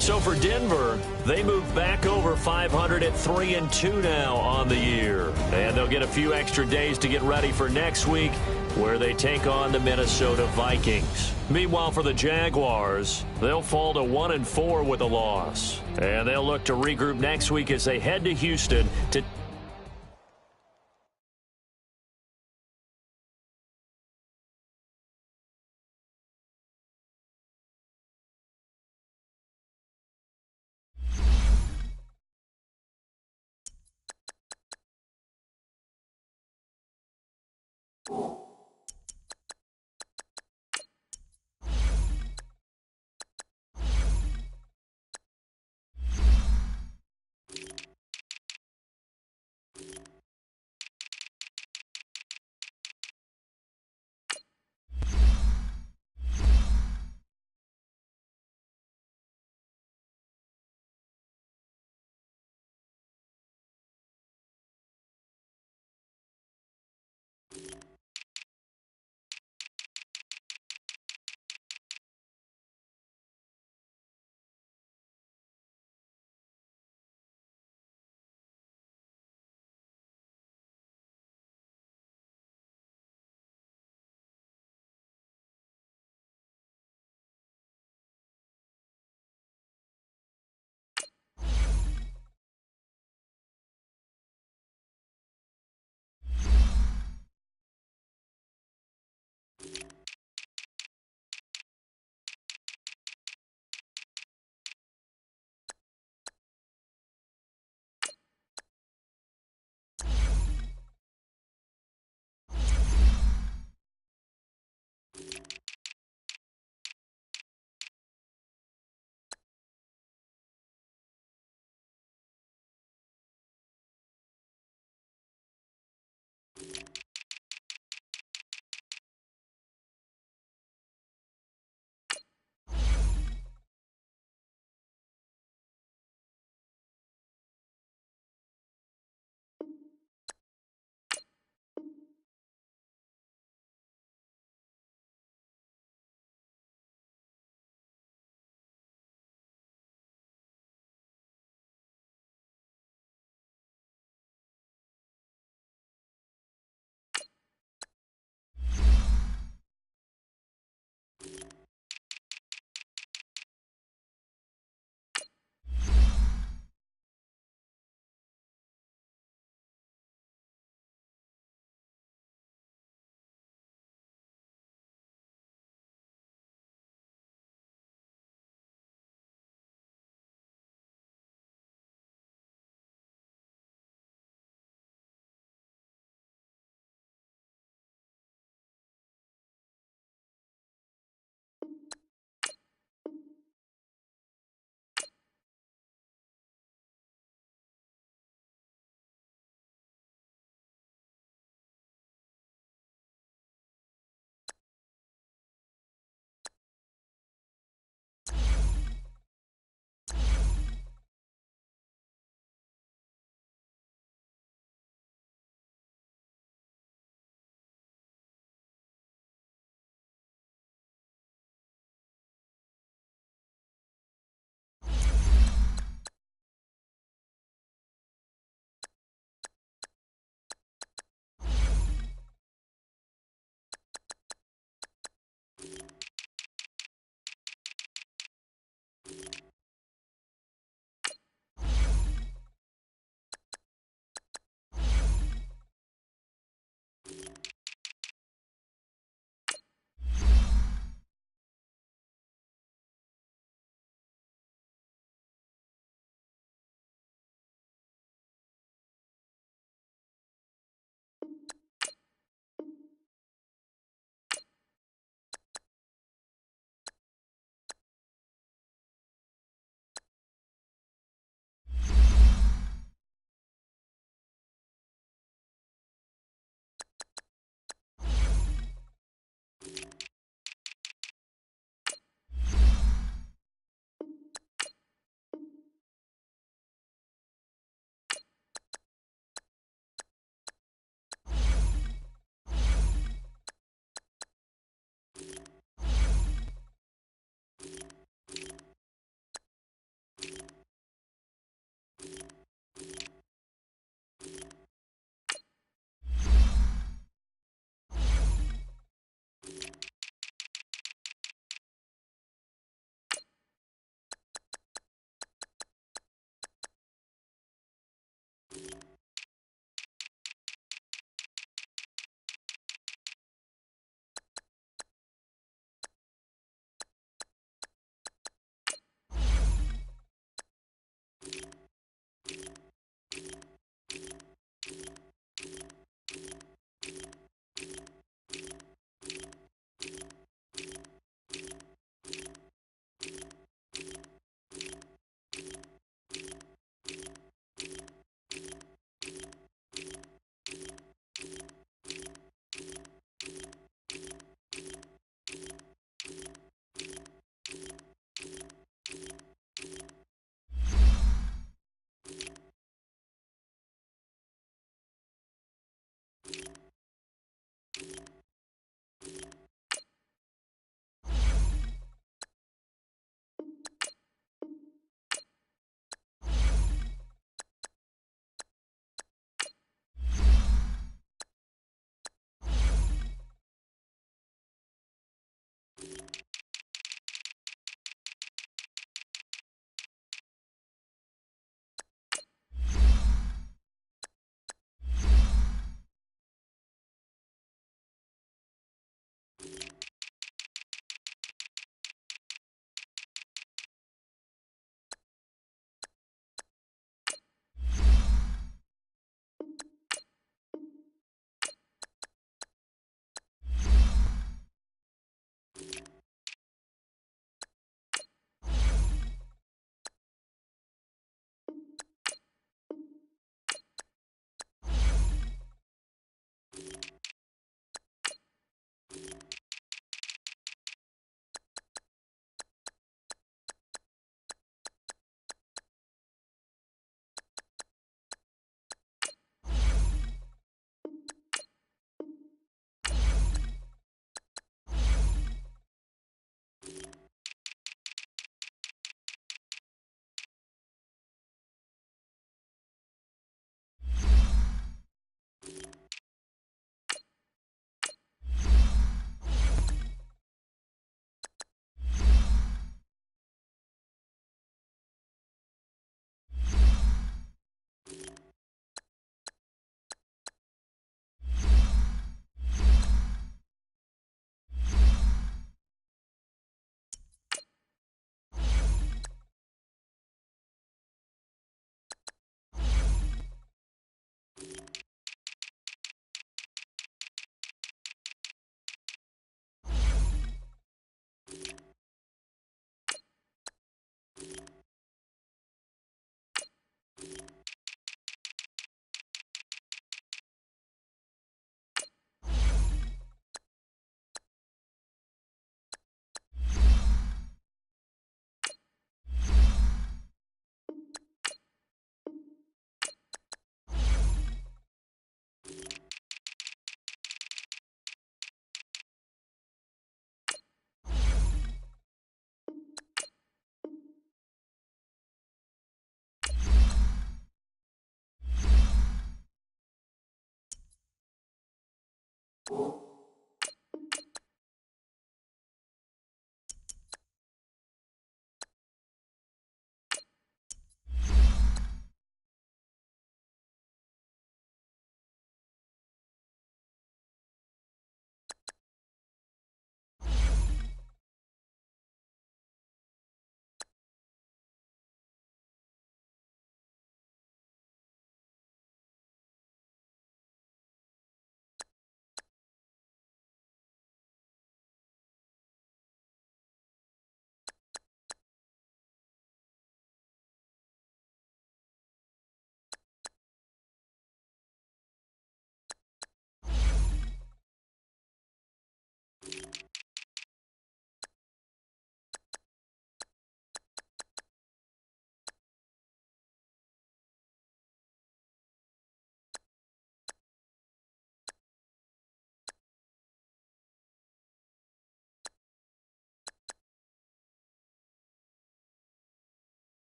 So for Denver, they move back over 500 at 3-2 now on the year. And they'll get a few extra days to get ready for next week, where they take on the Minnesota Vikings. Meanwhile, for the Jaguars, they'll fall to 1-4 with a loss. And they'll look to regroup next week as they head to Houston to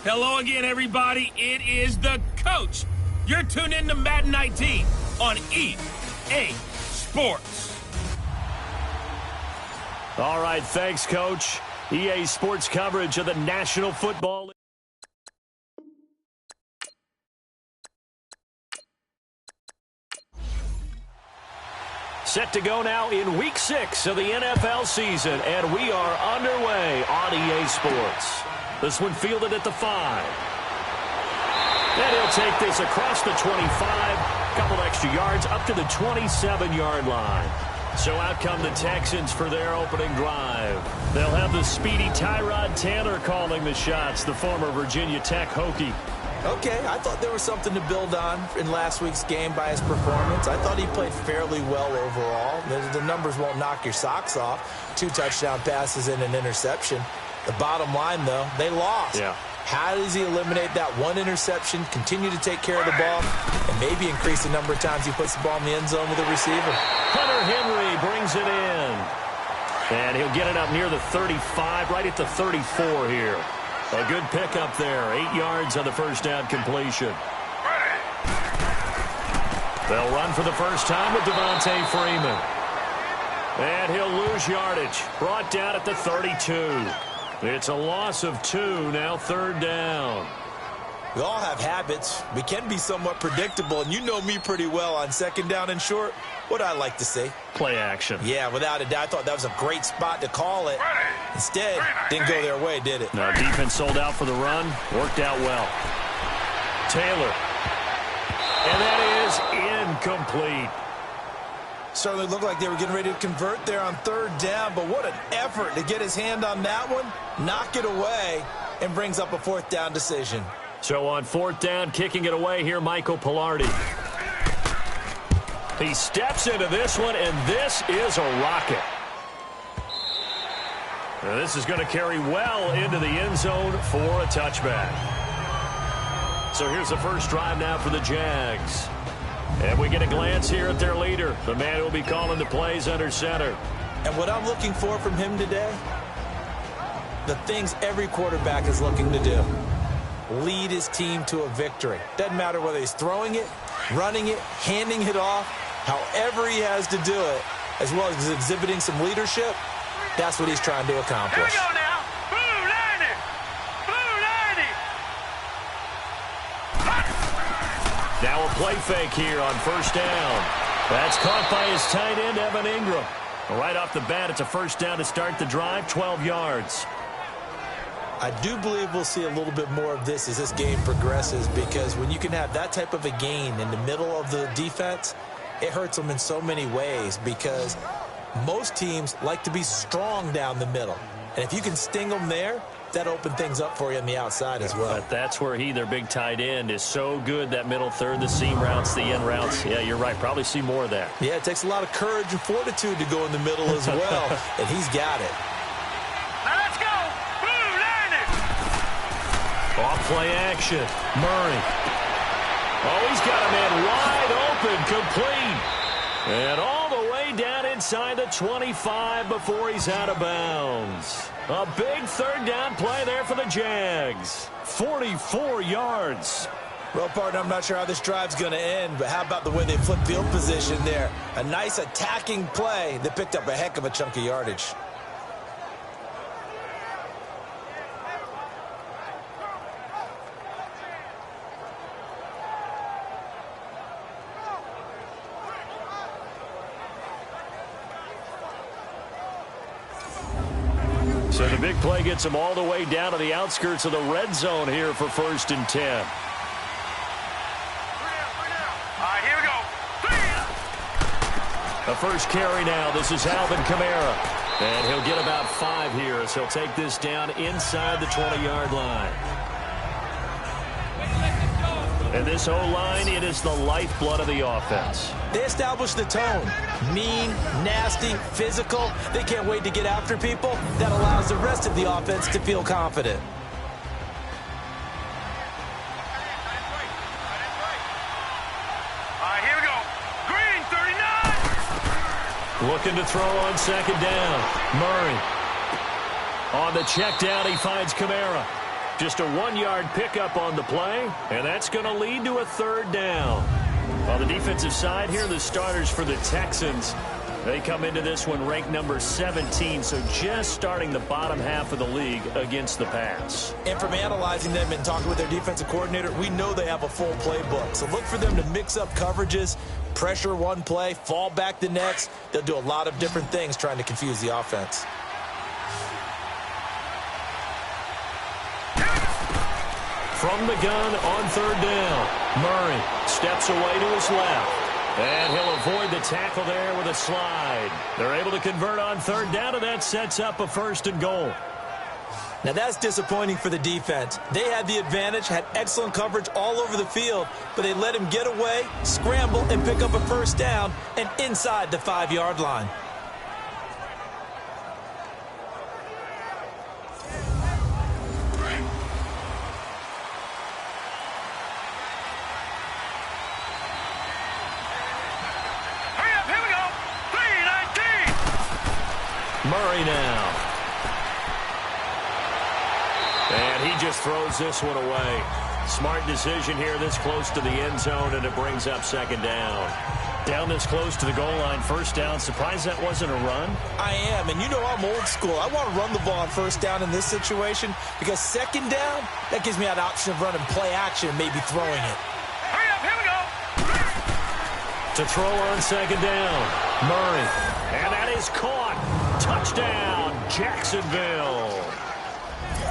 Hello again, everybody. It is the coach. You're tuned in to Madden 19 on EA Sports. All right, thanks, Coach. EA Sports coverage of the National Football League. Set to go now in Week 6 of the NFL season, and we are underway on EA Sports. This one fielded at the 5. And he'll take this across the 25, a couple extra yards, up to the 27-yard line. So out come the Texans for their opening drive. They'll have the speedy Tyrod Taylor calling the shots, the former Virginia Tech Hokie. Okay, I thought there was something to build on in last week's game by his performance. I thought he played fairly well overall. The numbers won't knock your socks off. 2 touchdown passes and an interception. The bottom line, though, they lost. Yeah. How does he eliminate that 1 interception, continue to take care of the ball, and maybe increase the number of times he puts the ball in the end zone with a receiver? Hunter Henry brings it in. And he'll get it up near the 35, right at the 34 here. A good pickup there. 8 yards on the first down completion. They'll run for the first time with Devontae Freeman. And he'll lose yardage. Brought down at the 32. It's a loss of 2, now 3rd down. We all have habits. We can be somewhat predictable, and you know me pretty well on 2nd down and short. What I like to say? Play action. Yeah, without a doubt. I thought that was a great spot to call it. Instead, didn't go their way, did it? No, defense sold out for the run. Worked out well. Taylor. And that is incomplete. Certainly looked like they were getting ready to convert there on 3rd down, but what an effort to get his hand on that one, knock it away, and brings up a 4th down decision. So on 4th down, kicking it away here, Michael Pilardi. He steps into this one, and this is a rocket. Now this is going to carry well into the end zone for a touchback. So here's the first drive now for the Jags. And we get a glance here at their leader, the man who will be calling the plays under center. And what I'm looking for from him today, the things every quarterback is looking to do. Lead his team to a victory. Doesn't matter whether he's throwing it, running it, handing it off, however he has to do it, as well as exhibiting some leadership, that's what he's trying to accomplish. Here we go now. Blue 90. Blue 90. Now a play fake here on first down. That's caught by his tight end, Evan Ingram. Right off the bat, it's a first down to start the drive, 12 yards. I do believe we'll see a little bit more of this as this game progresses, because when you can have that type of a gain in the middle of the defense, it hurts them in so many ways, because most teams like to be strong down the middle. And if you can sting them there, that opens things up for you on the outside as well. But that's where their big tight end, is so good, that middle third, the seam routes, the end routes. Yeah, you're right. Probably see more of that. Yeah, it takes a lot of courage and fortitude to go in the middle as well, and he's got it. Now let's go. Blue line it. Off play action. Murray. Oh, he's got a man wide open, complete. And all the way down inside the 25 before he's out of bounds. A big third down play there for the Jags. 44 yards. Well, partner, I'm not sure how this drive's going to end, but how about the way they flip field position there? A nice attacking play that picked up a heck of a chunk of yardage. So the big play gets him all the way down to the outskirts of the red zone here for 1st and 10. All right, here we go. The first carry now. This is Alvin Kamara. And he'll get about 5 here as he'll take this down inside the 20-yard line. And this O-line, it is the lifeblood of the offense. They establish the tone. Mean, nasty, physical. They can't wait to get after people. That allows the rest of the offense to feel confident. All right, here we go. Green 39. Looking to throw on second down. Murray. On the check down, he finds Kamara. Just a 1-yard pickup on the play, and that's going to lead to a third down. On the defensive side here, the starters for the Texans, they come into this one ranked number 17, so just starting the bottom half of the league against the pass. And from analyzing them and talking with their defensive coordinator, we know they have a full playbook. So look for them to mix up coverages, pressure one play, fall back the next. They'll do a lot of different things trying to confuse the offense. From the gun on third down, Murray steps away to his left. And he'll avoid the tackle there with a slide. They're able to convert on third down, and that sets up a 1st and goal. Now that's disappointing for the defense. They had the advantage, had excellent coverage all over the field, but they let him get away, scramble, and pick up a 1st down, and inside the 5-yard line. Murray now. And he just throws this one away. Smart decision here this close to the end zone, and it brings up second down. Down this close to the goal line, 1st down. Surprised that wasn't a run? I am, and you know I'm old school. I want to run the ball on 1st down in this situation, because 2nd down, that gives me an option of running play action and maybe throwing it. Hurry up, here we go. To throw on 2nd down, Murray. And that is caught. Touchdown, Jacksonville.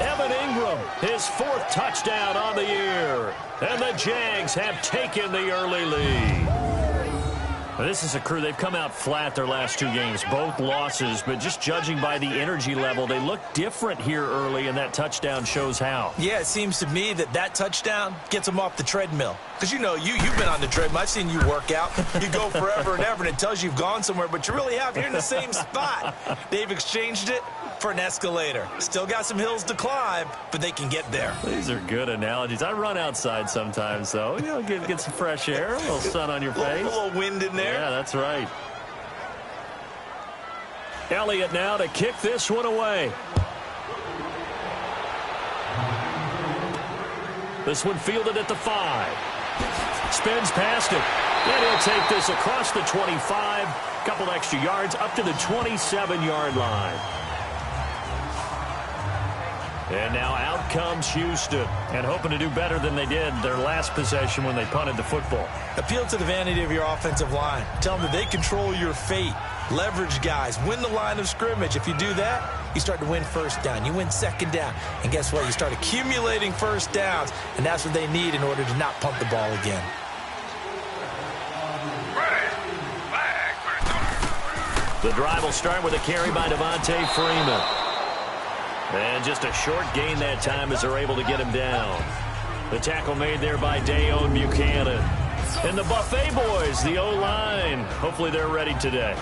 Evan Ingram, his 4th touchdown on the year. And the Jags have taken the early lead. This is a crew, they've come out flat their last 2 games, both losses, but just judging by the energy level, they look different here early, and that touchdown shows how. Yeah, it seems to me that touchdown gets them off the treadmill. Because, you know, you've been on the treadmill. I've seen you work out. You go forever and ever, and it tells you you've gone somewhere, but you really have. You're in the same spot. They've exchanged it for an escalator. Still got some hills to climb, but they can get there. These are good analogies. I run outside sometimes, though. You know, get some fresh air, a little sun on your face. A little wind in there. Yeah, that's right. Elliott now to kick this one away. This one fielded at the 5. Spins past it. And he'll take this across the 25. Couple extra yards up to the 27-yard line. And now out comes Houston, and hoping to do better than they did their last possession when they punted the football. Appeal to the vanity of your offensive line. Tell them that they control your fate. Leverage guys. Win the line of scrimmage. If you do that, you start to win first down. You win second down. And guess what? You start accumulating first downs, and that's what they need in order to not punt the ball again. The drive will start with a carry by Devontae Freeman. And just a short gain that time as they're able to get him down. The tackle made there by Dayon Buchanan. And the Buffet boys, the O-line, hopefully they're ready today.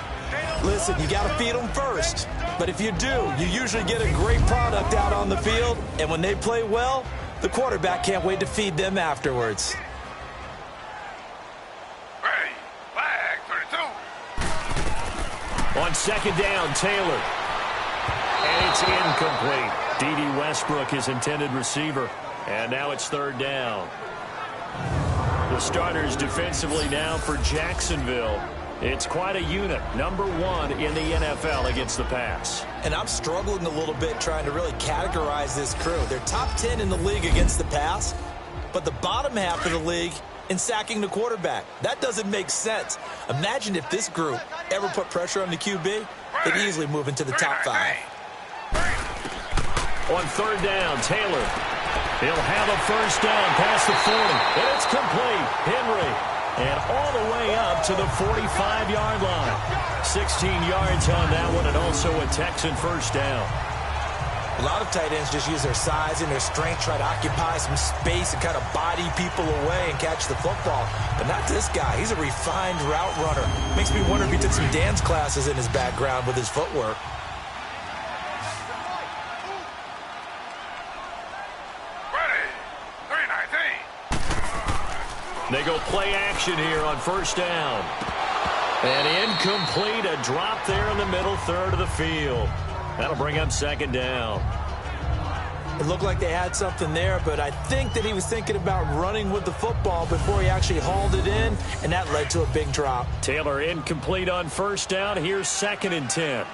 Listen, you got to feed them first. But if you do, you usually get a great product out on the field. And when they play well, the quarterback can't wait to feed them afterwards. Ready, flag, 32. On second down, Taylor. And it's incomplete. D.D. Westbrook, his intended receiver. And now it's third down. The starters defensively now for Jacksonville. It's quite a unit. Number 1 in the NFL against the pass. And I'm struggling a little bit trying to really categorize this crew. They're top 10 in the league against the pass, but the bottom half of the league in sacking the quarterback. That doesn't make sense. Imagine if this group ever put pressure on the QB, they'd easily move into the top 5. On third down, Taylor. He'll have a first down past the 40. And it's complete. Henry. And all the way up to the 45-yard line. 16 yards on that one, and also a Texan first down. A lot of tight ends just use their size and their strength, try to occupy some space and kind of body people away and catch the football. But not this guy. He's a refined route runner. Makes me wonder if he took some dance classes in his background with his footwork. They go play action here on first down. And incomplete, a drop there in the middle third of the field. That'll bring up second down. It looked like they had something there, but I think that he was thinking about running with the football before he actually hauled it in, and that led to a big drop. Taylor incomplete on first down. Here's second and 10.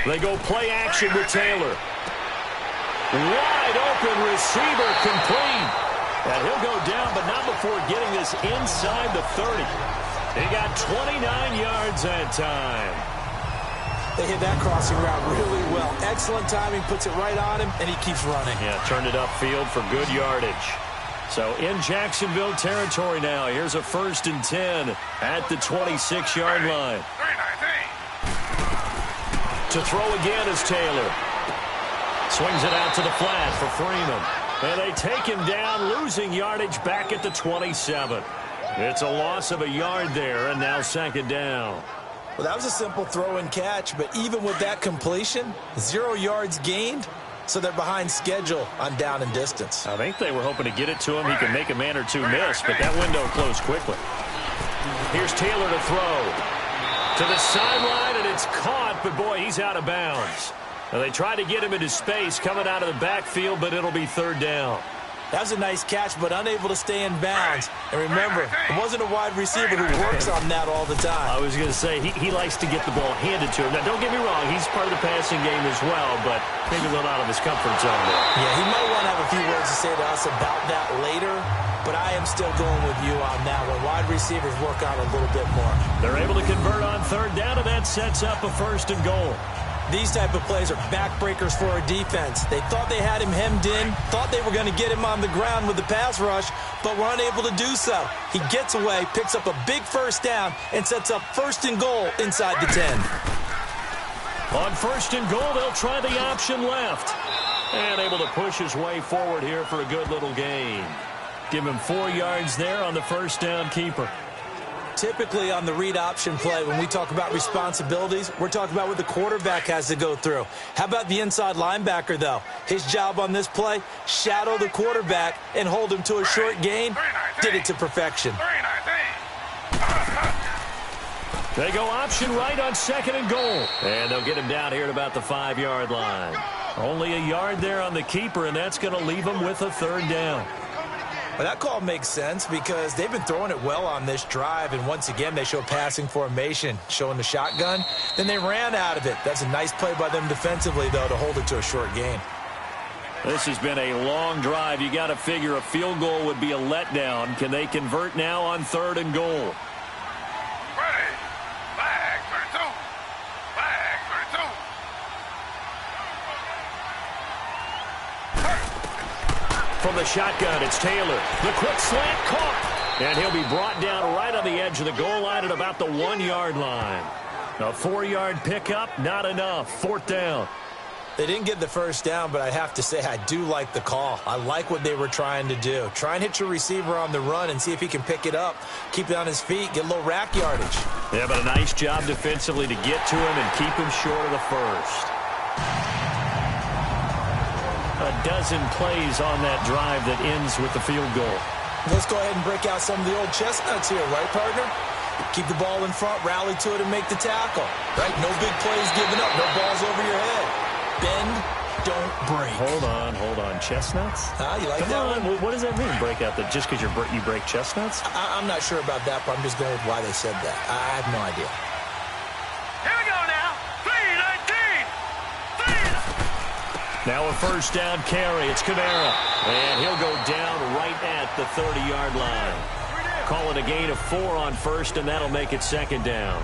They go play action with Taylor. Wide open receiver complete. And he'll go down, but not before getting this inside the 30. He got 29 yards that time. They hit that crossing route really well. Excellent timing, puts it right on him, and he keeps running. Yeah, turned it upfield for good yardage. So in Jacksonville territory now. Here's a first and 10 at the 26-yard line. To throw again is Taylor. Swings it out to the flat for Freeman. And they take him down, losing yardage back at the 27. It's a loss of a yard there, and now second down. Well, that was a simple throw and catch, but even with that completion, 0 yards gained, so they're behind schedule on down and distance. I think they were hoping to get it to him. He can make a man or two miss, but that window closed quickly. Here's Taylor to throw. To the sideline, and it's caught, but boy, he's out of bounds. Now, they tried to get him into space coming out of the backfield, but it'll be third down. That was a nice catch, but unable to stay in bounds. And remember, it wasn't a wide receiver who works on that all the time. I was going to say, he likes to get the ball handed to him. Now, don't get me wrong, he's part of the passing game as well, but maybe a little out of his comfort zone there. Yeah, he might want to have a few words to say to us about that later, but I am still going with you on that one. Wide receivers work on a little bit more. They're able to convert on third down, and that sets up a first and goal. These type of plays are backbreakers for a defense. They thought they had him hemmed in, thought they were going to get him on the ground with the pass rush, but were unable to do so. He gets away, picks up a big first down, and sets up first and goal inside the 10. On first and goal, they'll try the option left. And able to push his way forward here for a good little gain. Give him 4 yards there on the first down keeper. Typically on the read option play, when we talk about responsibilities, we're talking about what the quarterback has to go through. How about the inside linebacker, though? His job on this play, shadow the quarterback and hold him to a short gain. Did it to perfection. They go option right on second and goal. And they'll get him down here at about the 5-yard line. Only a yard there on the keeper, and that's going to leave him with a third down. Well, that call makes sense because they've been throwing it well on this drive, and once again they show passing formation, showing the shotgun. Then they ran out of it. That's a nice play by them defensively, though, to hold it to a short gain. This has been a long drive. You got to figure a field goal would be a letdown. Can they convert now on 3rd and goal? Ready. Flag 32. Flag 32. From the shotgun, it's Taylor. The quick slant caught. And he'll be brought down right on the edge of the goal line at about the 1-yard line. A 4-yard pickup, not enough. 4th down. They didn't get the first down, but I have to say I do like the call. I like what they were trying to do. Try and hit your receiver on the run and see if he can pick it up, keep it on his feet, get a little rack yardage. Yeah, but a nice job defensively to get to him and keep him short of the first. A dozen plays on that drive that ends with the field goal. Let's go ahead and break out some of the old chestnuts here, right, partner? Keep the ball in front, rally to it, and make the tackle. Right? No big plays given up, no balls over your head. Bend, don't break. Hold on. Chestnuts? You like Come that on. one? What does that mean, break out? Just because you break chestnuts? I'm not sure about that, but I'm just going with why they said that. I have no idea. Here we go now. 3-19. Now a first down carry. It's Kamara. And he'll go down right at the 30-yard line. Call it a gain of 4 on first, and that'll make it 2nd down.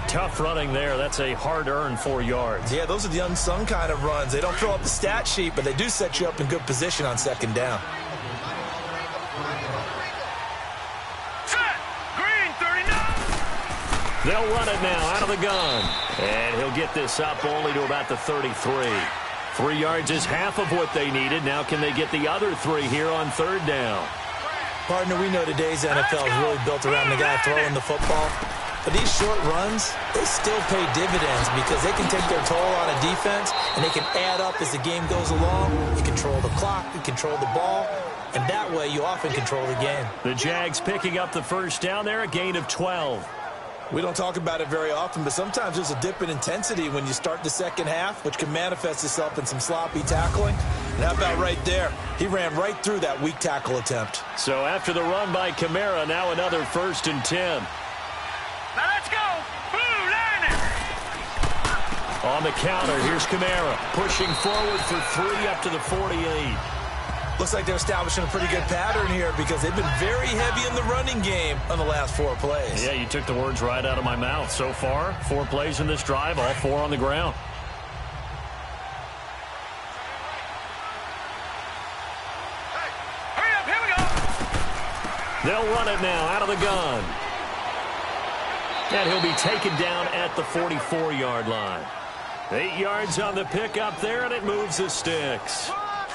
Tough running there. That's a hard-earned 4 yards. Yeah, those are the unsung kind of runs. They don't fill up the stat sheet, but they do set you up in good position on 2nd down. Set. Green 39. They'll run it now out of the gun. And he'll get this up only to about the 33. 3 yards is half of what they needed. Now can they get the other 3 here on 3rd down? Partner, we know today's NFL is really built around the guy throwing the football. But these short runs, they still pay dividends because they can take their toll on a defense, and they can add up as the game goes along. You control the clock, you control the ball, and that way you often control the game. The Jags picking up the first down there, a gain of 12. We don't talk about it very often, but sometimes there's a dip in intensity when you start the second half, which can manifest itself in some sloppy tackling. And how about right there? He ran right through that weak tackle attempt. So after the run by Kamara, now another 1st and 10. Now let's go. Blue line. On the counter, here's Kamara pushing forward for 3 up to the 48. Looks like they're establishing a pretty good pattern here because they've been very heavy in the running game on the last 4 plays. Yeah, you took the words right out of my mouth. So far, 4 plays in this drive, all 4 on the ground. Hurry up. Here we go. They'll run it now out of the gun. And he'll be taken down at the 44-yard line. 8 yards on the pickup there, and it moves the sticks.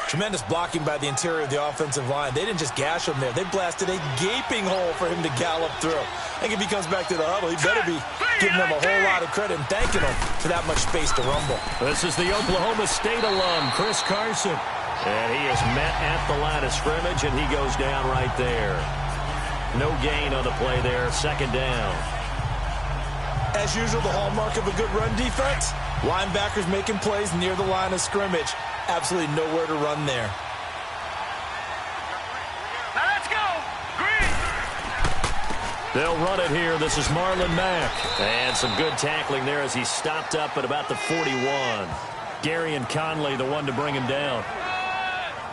Tremendous blocking by the interior of the offensive line. They didn't just gash him there. They blasted a gaping hole for him to gallop through. I think if he comes back to the huddle, he better be giving them a whole lot of credit and thanking them for that much space to rumble. This is the Oklahoma State alum, Chris Carson. And he is met at the line of scrimmage, and he goes down right there. No gain on the play there, 2nd down. As usual, the hallmark of a good run defense, linebackers making plays near the line of scrimmage. Absolutely nowhere to run there. Now let's go. Green. They'll run it here. This is Marlon Mack. And some good tackling there as he stopped up at about the 41. Gary and Conley, the one to bring him down.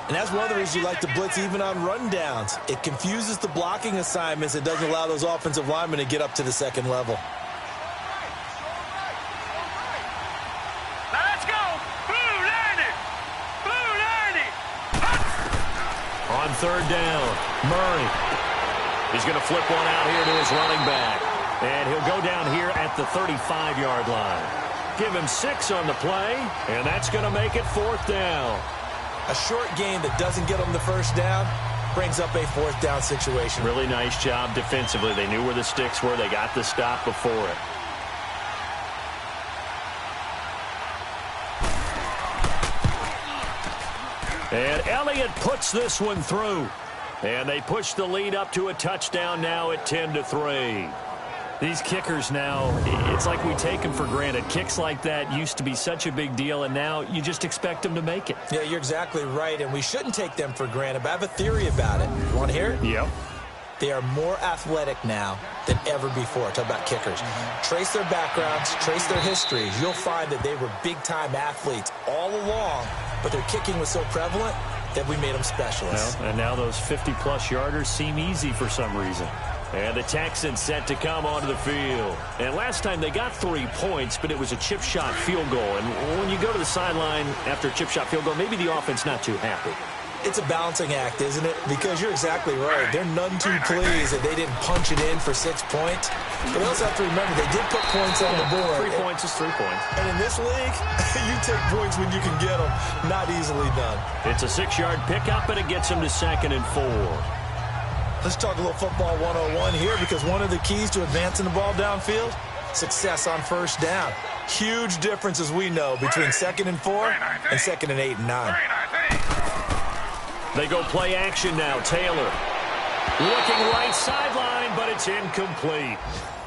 And that's one of the reasons you like to blitz even on rundowns. It confuses the blocking assignments. It doesn't allow those offensive linemen to get up to the 2nd level. On 3rd down, Murray. He's going to flip one out here to his running back. And he'll go down here at the 35-yard line. Give him 6 on the play, and that's going to make it 4th down. A short gain that doesn't get them the first down brings up a 4th down situation. Really nice job defensively. They knew where the sticks were. They got the stop before it. And Elliott puts this one through. And they push the lead up to a touchdown now at 10-3. These kickers now, it's like we take them for granted. Kicks like that used to be such a big deal, and now you just expect them to make it. Yeah, you're exactly right, and we shouldn't take them for granted, but I have a theory about it. You want to hear it? Yep. They are more athletic now than ever before. Talk about kickers. Trace their backgrounds, trace their histories. You'll find that they were big-time athletes all along, but their kicking was so prevalent that we made them specialists. Well, and now those 50-plus yarders seem easy for some reason. And the Texans set to come onto the field. And last time they got 3 points, but it was a chip shot field goal. And when you go to the sideline after a chip shot field goal, maybe the offense not too happy. It's a balancing act, isn't it? Because you're exactly right. They're none too pleased that they didn't punch it in for 6 points. But we also have to remember they did put points on the board. 3 points is 3 points. And in this league, you take points when you can get them. Not easily done. It's a 6-yard pickup, and it gets them to 2nd and 4. Let's talk a little football 101 here, because one of the keys to advancing the ball downfield, success on first down. Huge difference, as we know, between 2nd and 4 and 2nd and 8 and 9. They go play action now. Taylor looking right sideline, but it's incomplete.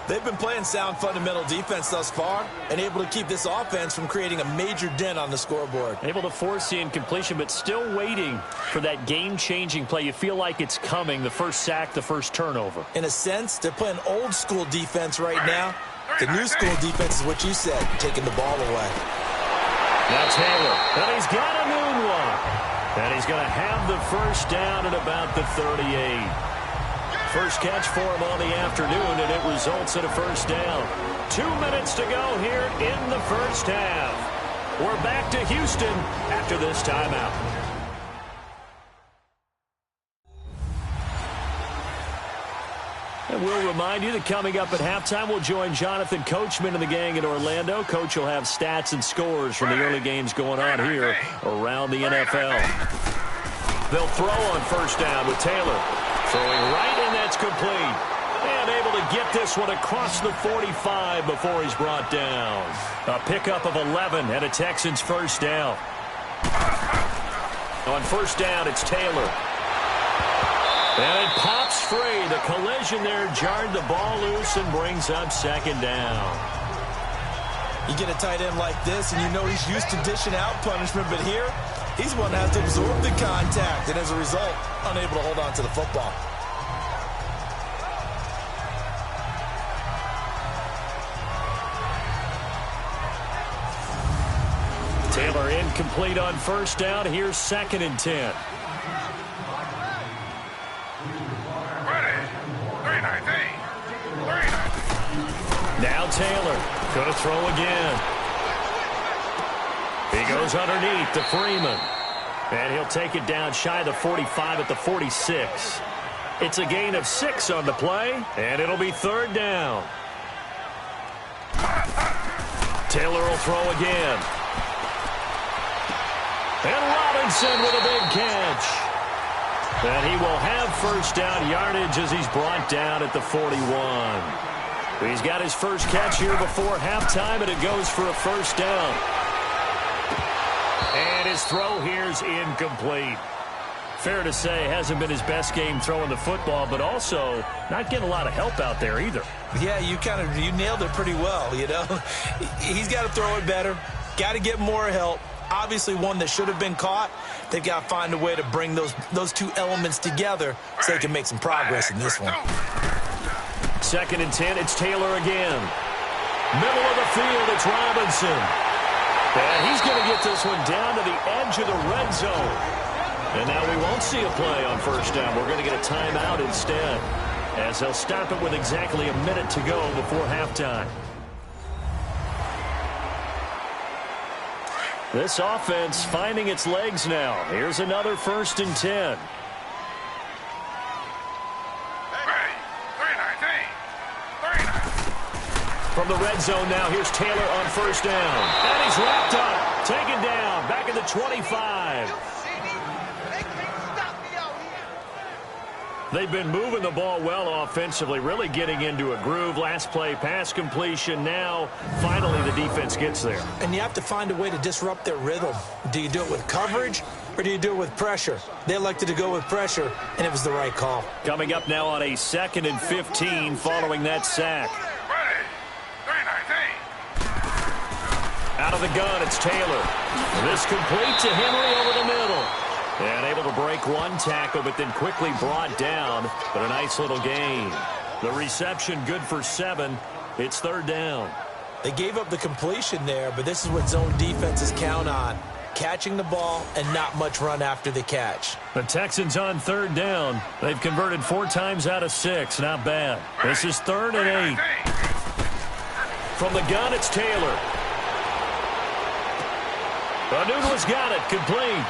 They've been playing sound fundamental defense thus far and able to keep this offense from creating a major dent on the scoreboard. Able to force the incompletion, but still waiting for that game-changing play. You feel like it's coming, the first sack, the first turnover. In a sense, they're playing old-school defense right now. The new-school defense is what you said, taking the ball away. Now Taylor, and he's got a moonwalk. And he's going to have the first down at about the 38. First catch for him on the afternoon, and it results in a first down. 2 minutes to go here in the first half. We're back to Houston after this timeout. And we'll remind you that coming up at halftime, we'll join Jonathan Coachman and the gang in Orlando. Coach will have stats and scores from the early games going on here around the NFL. They'll throw on first down with Taylor. Throwing right, and that's complete. And able to get this one across the 45 before he's brought down. A pickup of 11 and a Texans first down. On first down, it's Taylor. And it pops free. The collision there jarred the ball loose and brings up second down. You get a tight end like this, and you know he's used to dishing out punishment, but here, he's one that has to absorb the contact, and as a result, unable to hold on to the football. Taylor incomplete on first down. Here's 2nd and 10. Now Taylor going to throw again. He goes underneath to Freeman. And he'll take it down shy of the 45 at the 46. It's a gain of 6 on the play, and it'll be 3rd down. Taylor will throw again. And Robinson with a big catch. And he will have first down yardage as he's brought down at the 41. He's got his first catch here before halftime, and it goes for a first down. And his throw here's incomplete. Fair to say, hasn't been his best game throwing the football, but also not getting a lot of help out there either. Yeah, you nailed it pretty well, you know. He's got to throw it better, got to get more help. Obviously one that should have been caught. They've got to find a way to bring those two elements together so they can make some progress in this one. 2nd and 10, it's Taylor again. Middle of the field, it's Robinson. And he's going to get this one down to the edge of the red zone. And now we won't see a play on first down. We're going to get a timeout instead, as they'll stop it with exactly a minute to go before halftime. This offense finding its legs now. Here's another 1st and 10. From the red zone now, here's Taylor on first down. And he's wrapped up, taken down, back at the 25. They've been moving the ball well offensively, really getting into a groove. Last play, pass completion. Now, finally, the defense gets there. And you have to find a way to disrupt their rhythm. Do you do it with coverage, or do you do it with pressure? They elected to go with pressure, and it was the right call. Coming up now on a 2nd and 15 following that sack. Out of the gun, it's Taylor. This complete to Henry over the middle. And able to break one tackle, but then quickly brought down. But a nice little gain. The reception good for 7. It's 3rd down. They gave up the completion there, but this is what zone defenses count on. Catching the ball and not much run after the catch. The Texans on 3rd down. They've converted 4 times out of 6. Not bad. This is 3rd and 8. From the gun, it's Taylor. Anuno's got it, complete.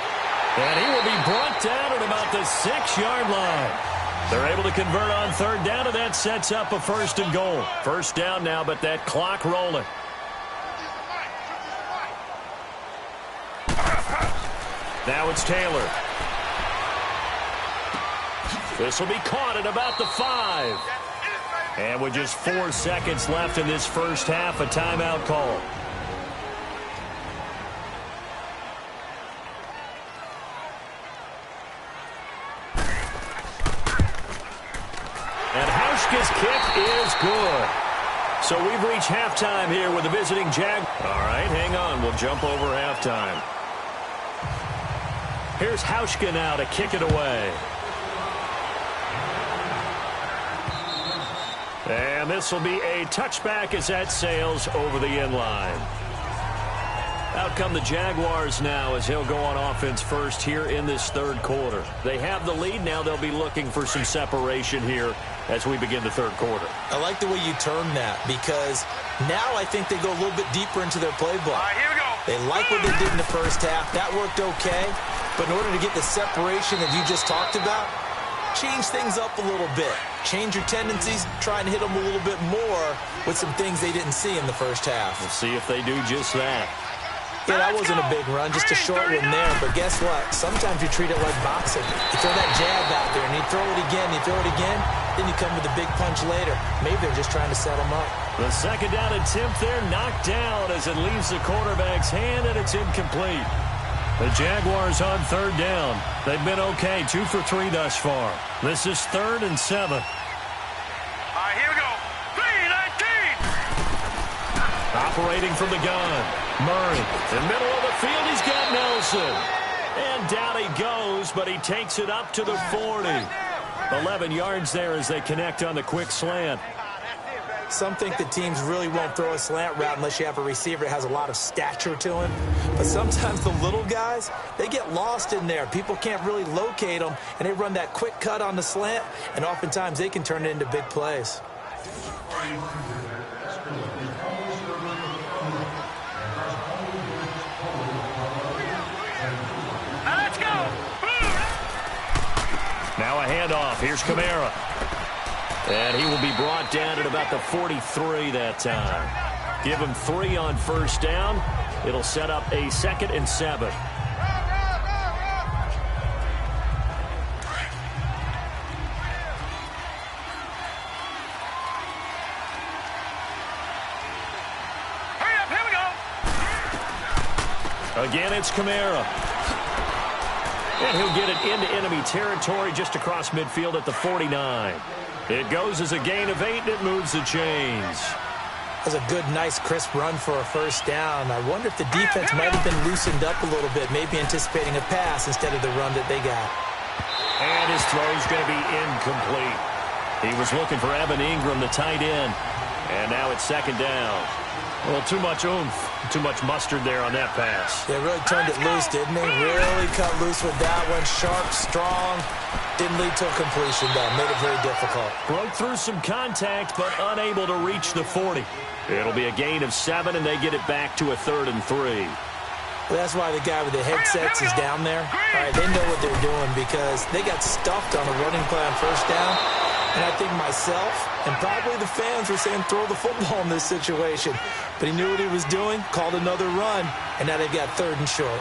And he will be brought down at about the 6-yard line. They're able to convert on 3rd down, and that sets up a 1st and goal. 1st down now, but that clock rolling. Now it's Taylor. This will be caught at about the 5. And with just 4 seconds left in this first half, a timeout call. And Hauschka's kick is good. So we've reached halftime here with the visiting Jag. All right, hang on. We'll jump over halftime. Here's Hauschka now to kick it away. And this will be a touchback as that sails over the end line. Out come the Jaguars now as he'll go on offense first here in this 3rd quarter. They have the lead. Now they'll be looking for some separation here as we begin the 3rd quarter. I like the way you term that because now I think they go a little bit deeper into their playbook. All right, here we go. They like what they did in the first half. That worked okay. But in order to get the separation that you just talked about, change things up a little bit. Change your tendencies, try and hit them a little bit more with some things they didn't see in the first half. We'll see if they do just that. Yeah, that wasn't a big run, just a short one there. But guess what? Sometimes you treat it like boxing. You throw that jab out there, and you throw it again, you throw it again, then you come with a big punch later. Maybe they're just trying to set them up. The 2nd down attempt there knocked down as it leaves the quarterback's hand, and it's incomplete. The Jaguars on 3rd down. They've been okay, 2 for 3 thus far. This is 3rd and 7. All right, here we go. 3-19. Operating from the gun. Murray, in the middle of the field, he's got Nelson. And down he goes, but he takes it up to the 40. 11 yards there as they connect on the quick slant. Some think the teams really won't throw a slant route unless you have a receiver that has a lot of stature to him. But sometimes the little guys, they get lost in there. People can't really locate them, and they run that quick cut on the slant, and oftentimes they can turn it into big plays. Let's go. Now a handoff. Here's Kamara. And he will be brought down at about the 43 that time. Give him 3 on 1st down. It'll set up a 2nd and 7. Hurry up, here we go. Again, it's Kamara. And he'll get it into enemy territory just across midfield at the 49. It goes as a gain of 8, and it moves the chains. That was a good, nice, crisp run for a 1st down. I wonder if the defense might have been loosened up a little bit, maybe anticipating a pass instead of the run that they got. And his throw's going to be incomplete. He was looking for Evan Ingram, the tight end. And now it's 2nd down. Well, too much oomph, too much mustard there on that pass. They really turned it loose, didn't they? Really cut loose with that one. Sharp, strong. Didn't lead to a completion, though. Made it very difficult. Broke through some contact, but unable to reach the 40. It'll be a gain of 7, and they get it back to a 3rd and 3. Well, that's why the guy with the headsets is down there. All right, they know what they're doing because they got stuffed on a running play on 1st down. And I think myself and probably the fans were saying throw the football in this situation. But he knew what he was doing, called another run, and now they've got 3rd and short.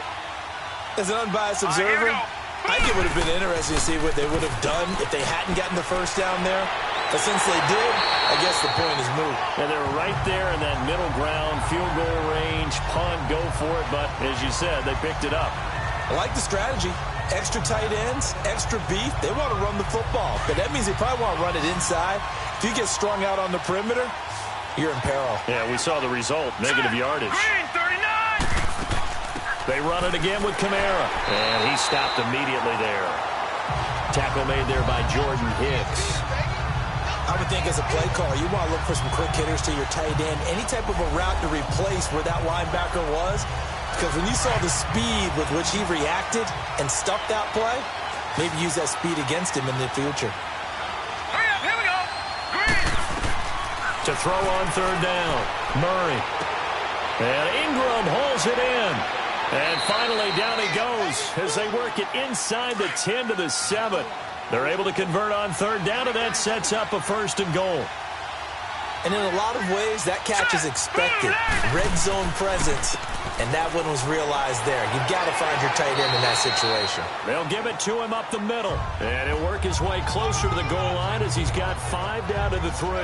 As an unbiased observer, I think it would have been interesting to see what they would have done if they hadn't gotten the 1st down there. But since they did, I guess the point is moot. And they're right there in that middle ground, field goal range, punt, go for it. But as you said, they picked it up. I like the strategy. Extra tight ends, extra beef. They want to run the football. But that means they probably want to run it inside. If you get strung out on the perimeter, you're in peril. Yeah, we saw the result. Negative yardage. Green 39. They run it again with Kamara. And he stopped immediately there. Tackle made there by Jordan Hicks. I would think as a play caller, you want to look for some quick hitters to your tight end. Any type of a route to replace where that linebacker was. Because when you saw the speed with which he reacted and stuffed that play, maybe use that speed against him in the future. Hurry up, here we go. Green. To throw on third down, Murray. And Ingram holds it in. And finally, down he goes as they work it inside the 10 to the 7. They're able to convert on third down, and that sets up a 1st and goal. And in a lot of ways, that catch is expected. Red zone presence, and that one was realized there. You've got to find your tight end in that situation. They'll give it to him up the middle. And he'll work his way closer to the goal line as he's got 5 down to the 3.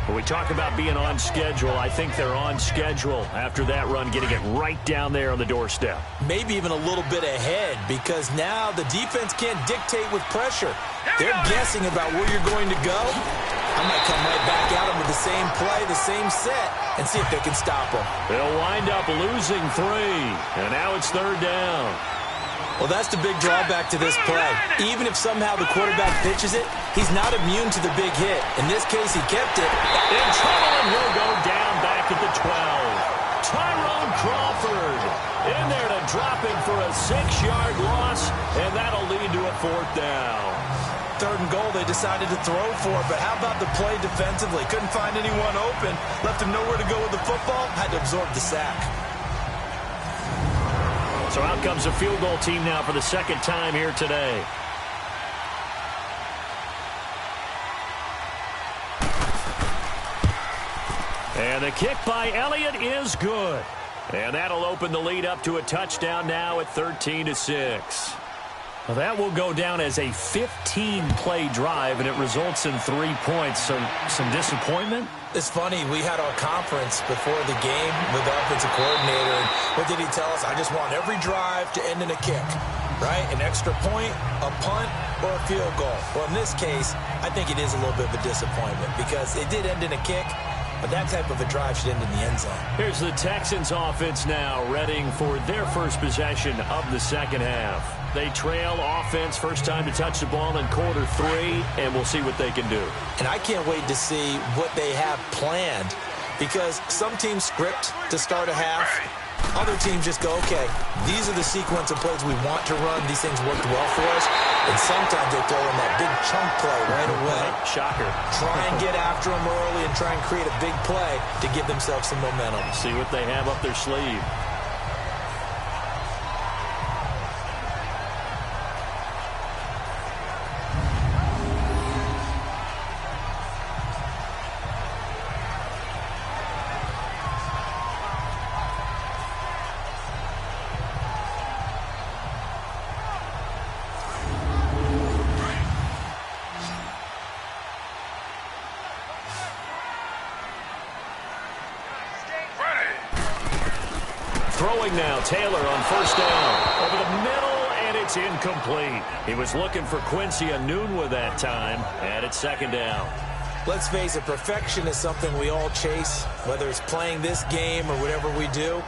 When we talk about being on schedule, I think they're on schedule after that run, getting it right down there on the doorstep. Maybe even a little bit ahead, because now the defense can't dictate with pressure. They're guessing about where you're going to go. I might come right back at them with the same play, the same set, and see if they can stop them. They'll wind up losing 3, and now it's 3rd down. Well, that's the big drawback to this play. Even if somehow the quarterback pitches it, he's not immune to the big hit. In this case, he kept it. In trouble, and will go down back at the 12. Tyrone Crawford in there to drop him for a 6-yard loss, and that'll lead to a 4th down. 3rd and goal, they decided to throw for it, but how about the play defensively? Couldn't find anyone open, left him nowhere to go with the football, had to absorb the sack. So out comes a field goal team now for the 2nd time here today. And the kick by Elliott is good. And that'll open the lead up to a touchdown now at 13 to 6. Well, that will go down as a 15-play drive, and it results in 3 points. So some disappointment? It's funny, we had our conference before the game with the offensive coordinator, and what did he tell us? I just want every drive to end in a kick, right? An extra point, a punt, or a field goal. Well, in this case, I think it is a little bit of a disappointment because it did end in a kick, but that type of a drive should end in the end zone. Here's the Texans offense now, readying for their first possession of the 2nd half. They trail offense, first time to touch the ball in quarter 3, and we'll see what they can do. And I can't wait to see what they have planned, because some teams script to start a half. Other teams just go, okay, these are the sequence of plays we want to run. These things worked well for us. And sometimes they throw in that big chunk play right away. Shocker. Try and get after them early and try and create a big play to give themselves some momentum. See what they have up their sleeve. Throwing now, Taylor on first down. Over the middle, and it's incomplete. He was looking for Quincy Enunwa that time, and it's 2nd down. Let's face it, perfection is something we all chase, whether it's playing this game or whatever we do.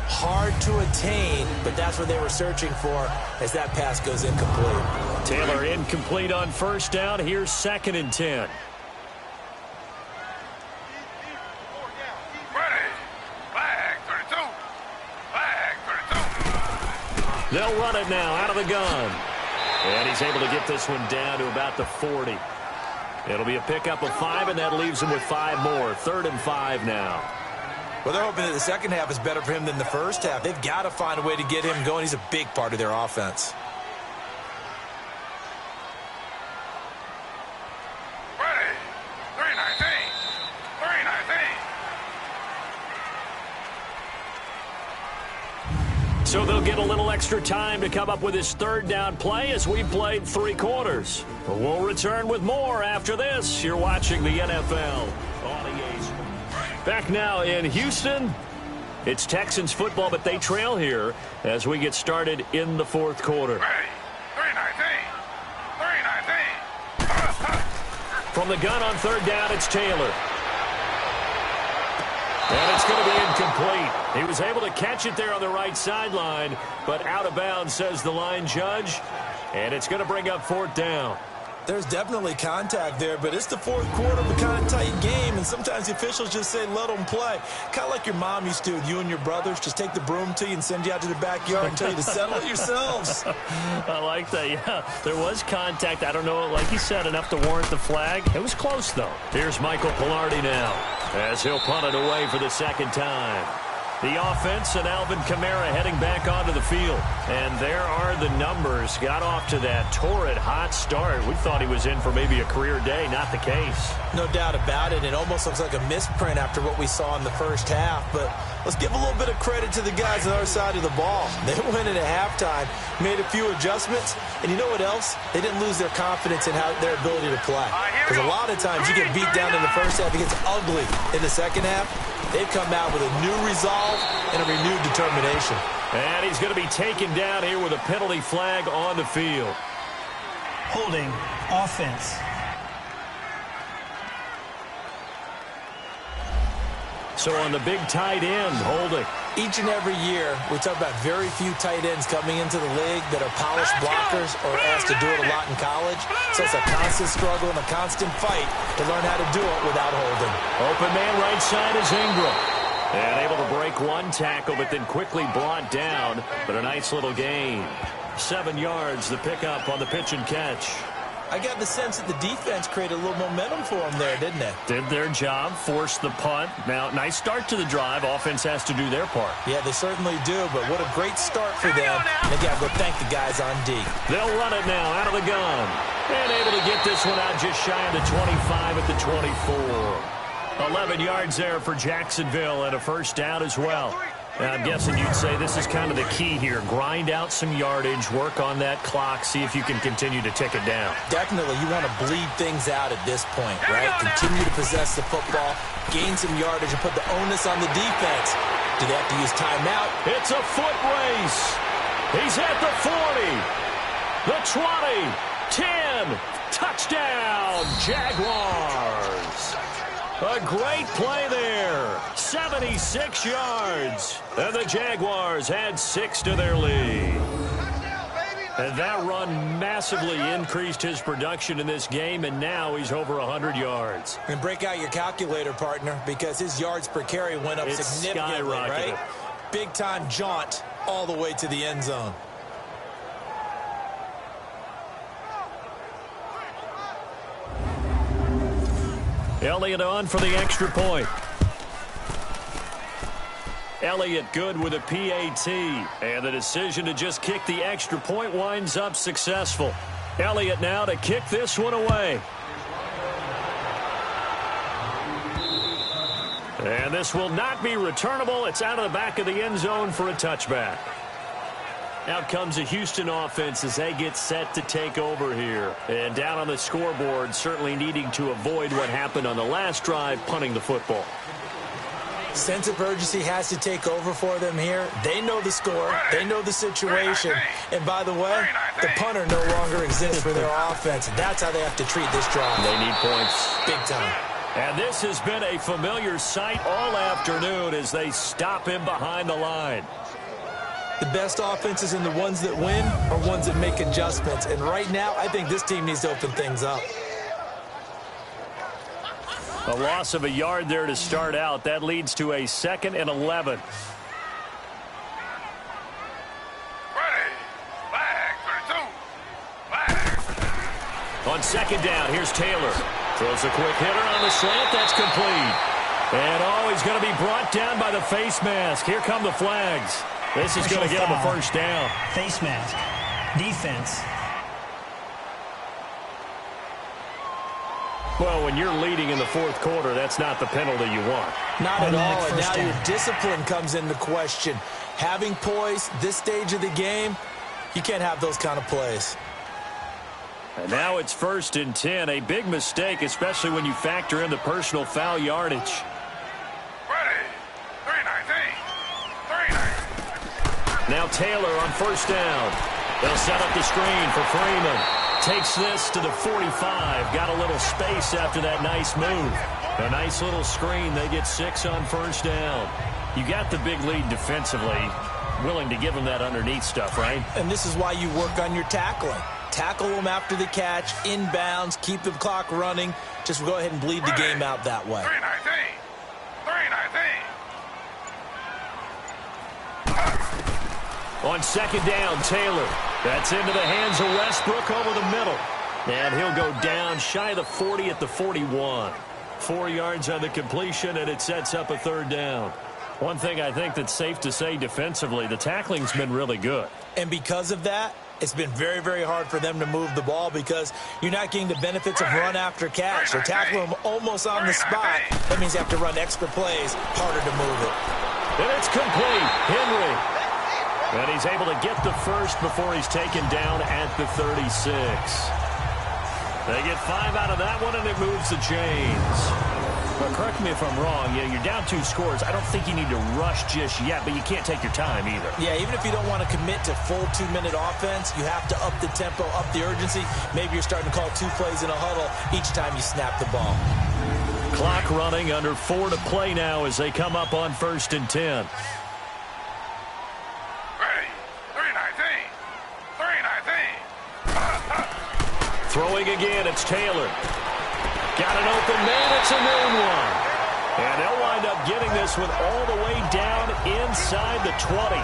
Hard to attain, but that's what they were searching for as that pass goes incomplete. Taylor incomplete on first down. Here's 2nd and 10. They'll run it now out of the gun. And he's able to get this one down to about the 40. It'll be a pickup of 5, and that leaves him with 5 more. 3rd and 5 now. Well, they're hoping that the second half is better for him than the first half. They've got to find a way to get him going. He's a big part of their offense. Ready. 319. 319. So they'll get a little extra time to come up with his 3rd down play as we played 3 quarters. We'll return with more after this. You're watching the NFL on EA Sports. Back now in Houston. It's Texans football, but they trail here as we get started in the 4th quarter. Ready. 319. 319. From the gun on 3rd down, it's Taylor. And it's going to be incomplete. He was able to catch it there on the right sideline, but out of bounds, says the line judge. And it's going to bring up 4th down. There's definitely contact there, but it's the fourth quarter of a kind of tight game, and sometimes the officials just say, let them play. Kind of like your mom used to with you and your brothers. Just take the broom to you and send you out to the backyard and tell you to settle it yourselves. I like that, yeah. There was contact. I don't know, like you said, enough to warrant the flag. It was close, though. Here's Michael Pilardi now, as he'll punt it away for the 2nd time. The offense and Alvin Kamara heading back onto the field. And there are the numbers. Got off to that torrid hot start. We thought he was in for maybe a career day. Not the case. No doubt about it. It almost looks like a misprint after what we saw in the first half. But let's give a little bit of credit to the guys on our side of the ball. They went in at halftime, made a few adjustments. And you know what else? They didn't lose their confidence in their ability to play. Because a lot of times you get beat down in the first half. It gets ugly in the second half. They've come out with a new resolve and a renewed determination. And he's going to be taken down here with a penalty flag on the field. Holding offense. So on the big tight end, holding. Each and every year, we talk about very few tight ends coming into the league that are polished blockers or asked to do it a lot in college. So it's a constant struggle and a constant fight to learn how to do it without holding. Open man right side is Ingram. And able to break one tackle, but then quickly brought down. But a nice little gain. 7 yards, the pickup on the pitch and catch. I got the sense that the defense created a little momentum for them there, didn't it? Did their job, forced the punt. Now, nice start to the drive. Offense has to do their part. Yeah, they certainly do, but what a great start for them. They got to go thank the guys on D. They'll run it now out of the gun. And able to get this one out just shy of the 25 at the 24. 11 yards there for Jacksonville and a first down as well. I'm guessing you'd say this is kind of the key here. Grind out some yardage, work on that clock, see if you can continue to tick it down. Definitely. You want to bleed things out at this point, right? Continue to possess the football, gain some yardage, and put the onus on the defense. Do they have to use timeout? It's a foot race. He's at the 40, the 20, 10. Touchdown, Jaguars. A great play there. 76 yards. And the Jaguars add 6 to their lead. And that run massively increased his production in this game, and now he's over 100 yards. And break out your calculator, partner, because his yards per carry went up significantly, right? Big-time jaunt all the way to the end zone. Elliott on for the extra point. Elliott good with a PAT. And the decision to just kick the extra point winds up successful. Elliott now to kick this one away. And this will not be returnable. It's out of the back of the end zone for a touchback. Out comes the Houston offense as they get set to take over here. And down on the scoreboard, certainly needing to avoid what happened on the last drive, punting the football. Sense of urgency has to take over for them here. They know the score. They know the situation. And by the way, the punter no longer exists for their offense. That's how they have to treat this drive. They need points. Big time. And this has been a familiar sight all afternoon as they stop him behind the line. The best offenses and the ones that win are ones that make adjustments. And right now, I think this team needs to open things up. A loss of a yard there to start out. That leads to a 2nd and 11. Ready. Flag, 32. Flag. On 2nd down, here's Taylor. Throws a quick hitter on the slant. That's complete. And, he's going to be brought down by the face mask. Here come the flags. This is going to get him a first down. Face mask. Defense. Well, when you're leading in the fourth quarter, that's not the penalty you want. Not at all. And now down. your discipline comes into question. Having poise this stage of the game, you can't have those kind of plays. And now it's 1st and 10. A big mistake, especially when you factor in the personal foul yardage. Ready. 319. Now Taylor on 1st down. They'll set up the screen for Freeman. Takes this to the 45. Got a little space after that nice move. A nice little screen. They get 6 on first down. You got the big lead defensively. Willing to give them that underneath stuff, right? And this is why you work on your tackling. Tackle them after the catch, inbounds, keep the clock running. Just go ahead and bleed the game out that way. 3-19. On second down, Taylor. That's into the hands of Westbrook over the middle. And he'll go down shy of the 40 at the 41. 4 yards on the completion, and it sets up a third down. One thing I think that's safe to say defensively, the tackling's been really good. And because of that, it's been very, very hard for them to move the ball because you're not getting the benefits of run after catch. They're tackling them almost on the spot. That means you have to run extra plays, harder to move it. And it's complete. Henry. And he's able to get the first before he's taken down at the 36. They get 5 out of that one, and it moves the chains. But correct me if I'm wrong. Yeah, you're down 2 scores. I don't think you need to rush just yet, but you can't take your time either. Yeah, even if you don't want to commit to full 2-minute offense, you have to up the tempo, up the urgency. Maybe you're starting to call 2 plays in a huddle each time you snap the ball. Clock running, under 4 to play now as they come up on 1st and 10. Throwing again, it's Taylor. Got an open man, it's a noon one. And they'll wind up getting this one all the way down inside the 20.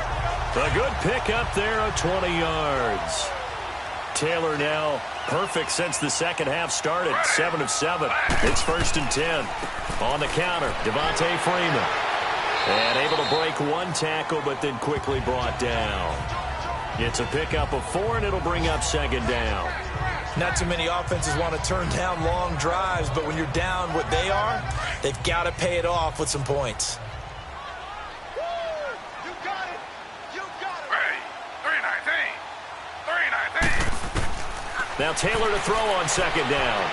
A good pick up there of 20 yards. Taylor now perfect since the second half started, 7 of 7. It's 1st and 10. On the counter, Devontae Freeman. And able to break 1 tackle, but then quickly brought down. It's a pickup of 4, and it'll bring up 2nd down. Not too many offenses want to turn down long drives, but when you're down what they are, they've got to pay it off with some points. You got it. You got it. Ready. 3-19. Now Taylor to throw on 2nd down.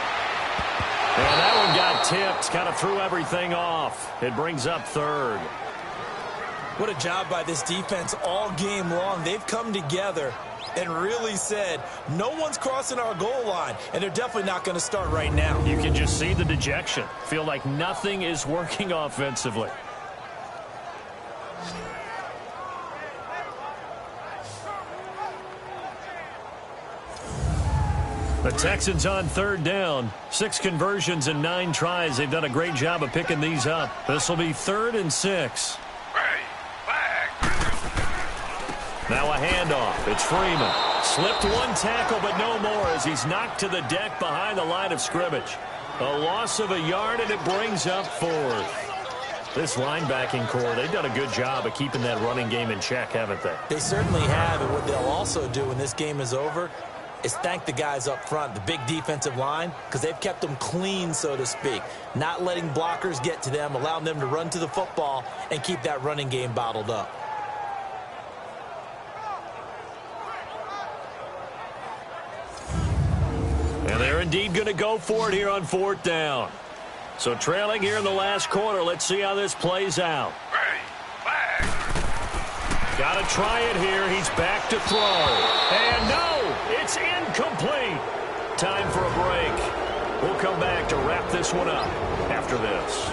And that one got tipped. Kind of threw everything off. It brings up 3rd. What a job by this defense all game long. They've come together and really said, no one's crossing our goal line, and they're definitely not going to start right now. You can just see the dejection. Feel like nothing is working offensively. The Texans on 3rd down. 6 conversions and 9 tries. They've done a great job of picking these up. This will be 3rd and 6. Now a handoff. It's Freeman. Slipped 1 tackle, but no more as he's knocked to the deck behind the line of scrimmage. A loss of a yard, and it brings up 4th. This linebacking core, they've done a good job of keeping that running game in check, haven't they? They certainly have, and what they'll also do when this game is over is thank the guys up front, the big defensive line, because they've kept them clean, so to speak. Not letting blockers get to them, allowing them to run to the football and keep that running game bottled up. And they're indeed going to go for it here on 4th down. So trailing here in the last quarter. Let's see how this plays out. Got to try it here. He's back to throw. And no, it's incomplete. Time for a break. We'll come back to wrap this one up after this.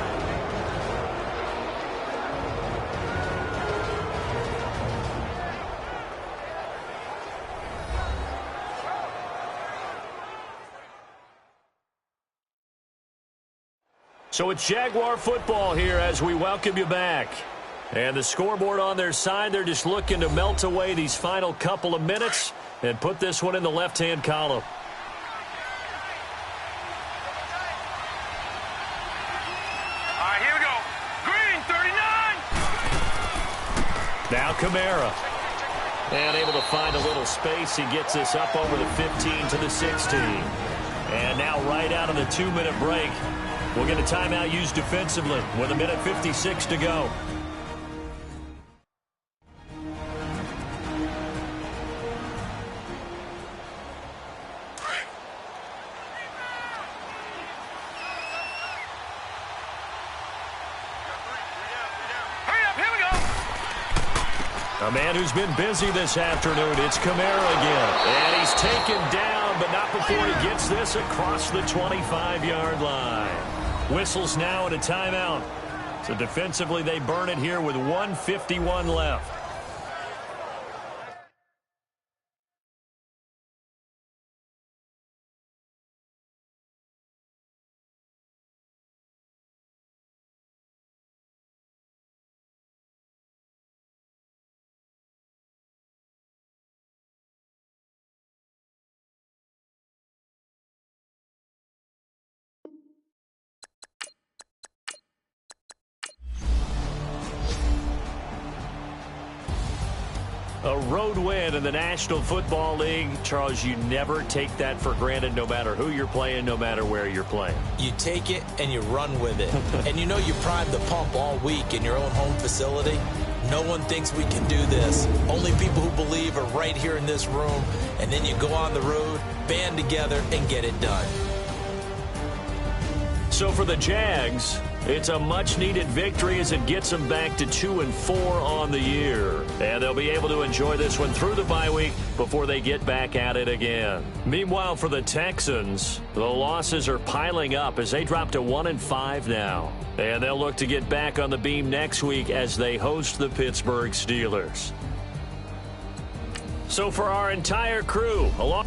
So it's Jaguar football here as we welcome you back. And the scoreboard on their side, they're just looking to melt away these final couple of minutes and put this one in the left-hand column. All right, here we go. Green, 39. Now Kamara. And able to find a little space. He gets this up over the 15 to the 16. And now right out of the 2-minute break, we'll get a timeout used defensively with 1:56 to go. Hurry up, here we go. A man who's been busy this afternoon. It's Kamara again. And he's taken down, but not before he gets this across the 25-yard line. Whistles now and a timeout. So defensively, they burn it here with 1:51 left. A road win in the National Football League. Charles, you never take that for granted no matter who you're playing, no matter where you're playing. You take it and you run with it. And you know you primed the pump all week in your own home facility. No one thinks we can do this. Only people who believe are right here in this room. And then you go on the road, band together, and get it done. So for the Jags, it's a much-needed victory as it gets them back to 2-4 on the year. And they'll be able to enjoy this one through the bye week before they get back at it again. Meanwhile, for the Texans, the losses are piling up as they drop to 1-5 now. And they'll look to get back on the beam next week as they host the Pittsburgh Steelers. So for our entire crew, along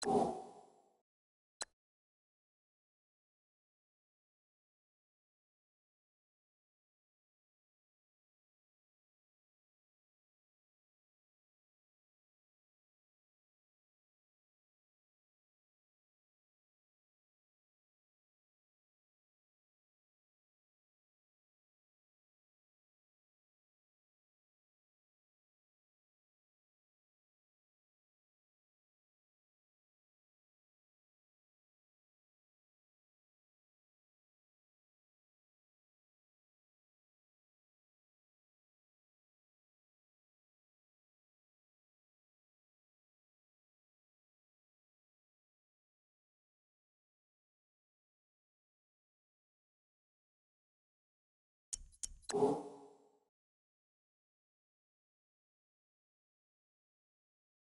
you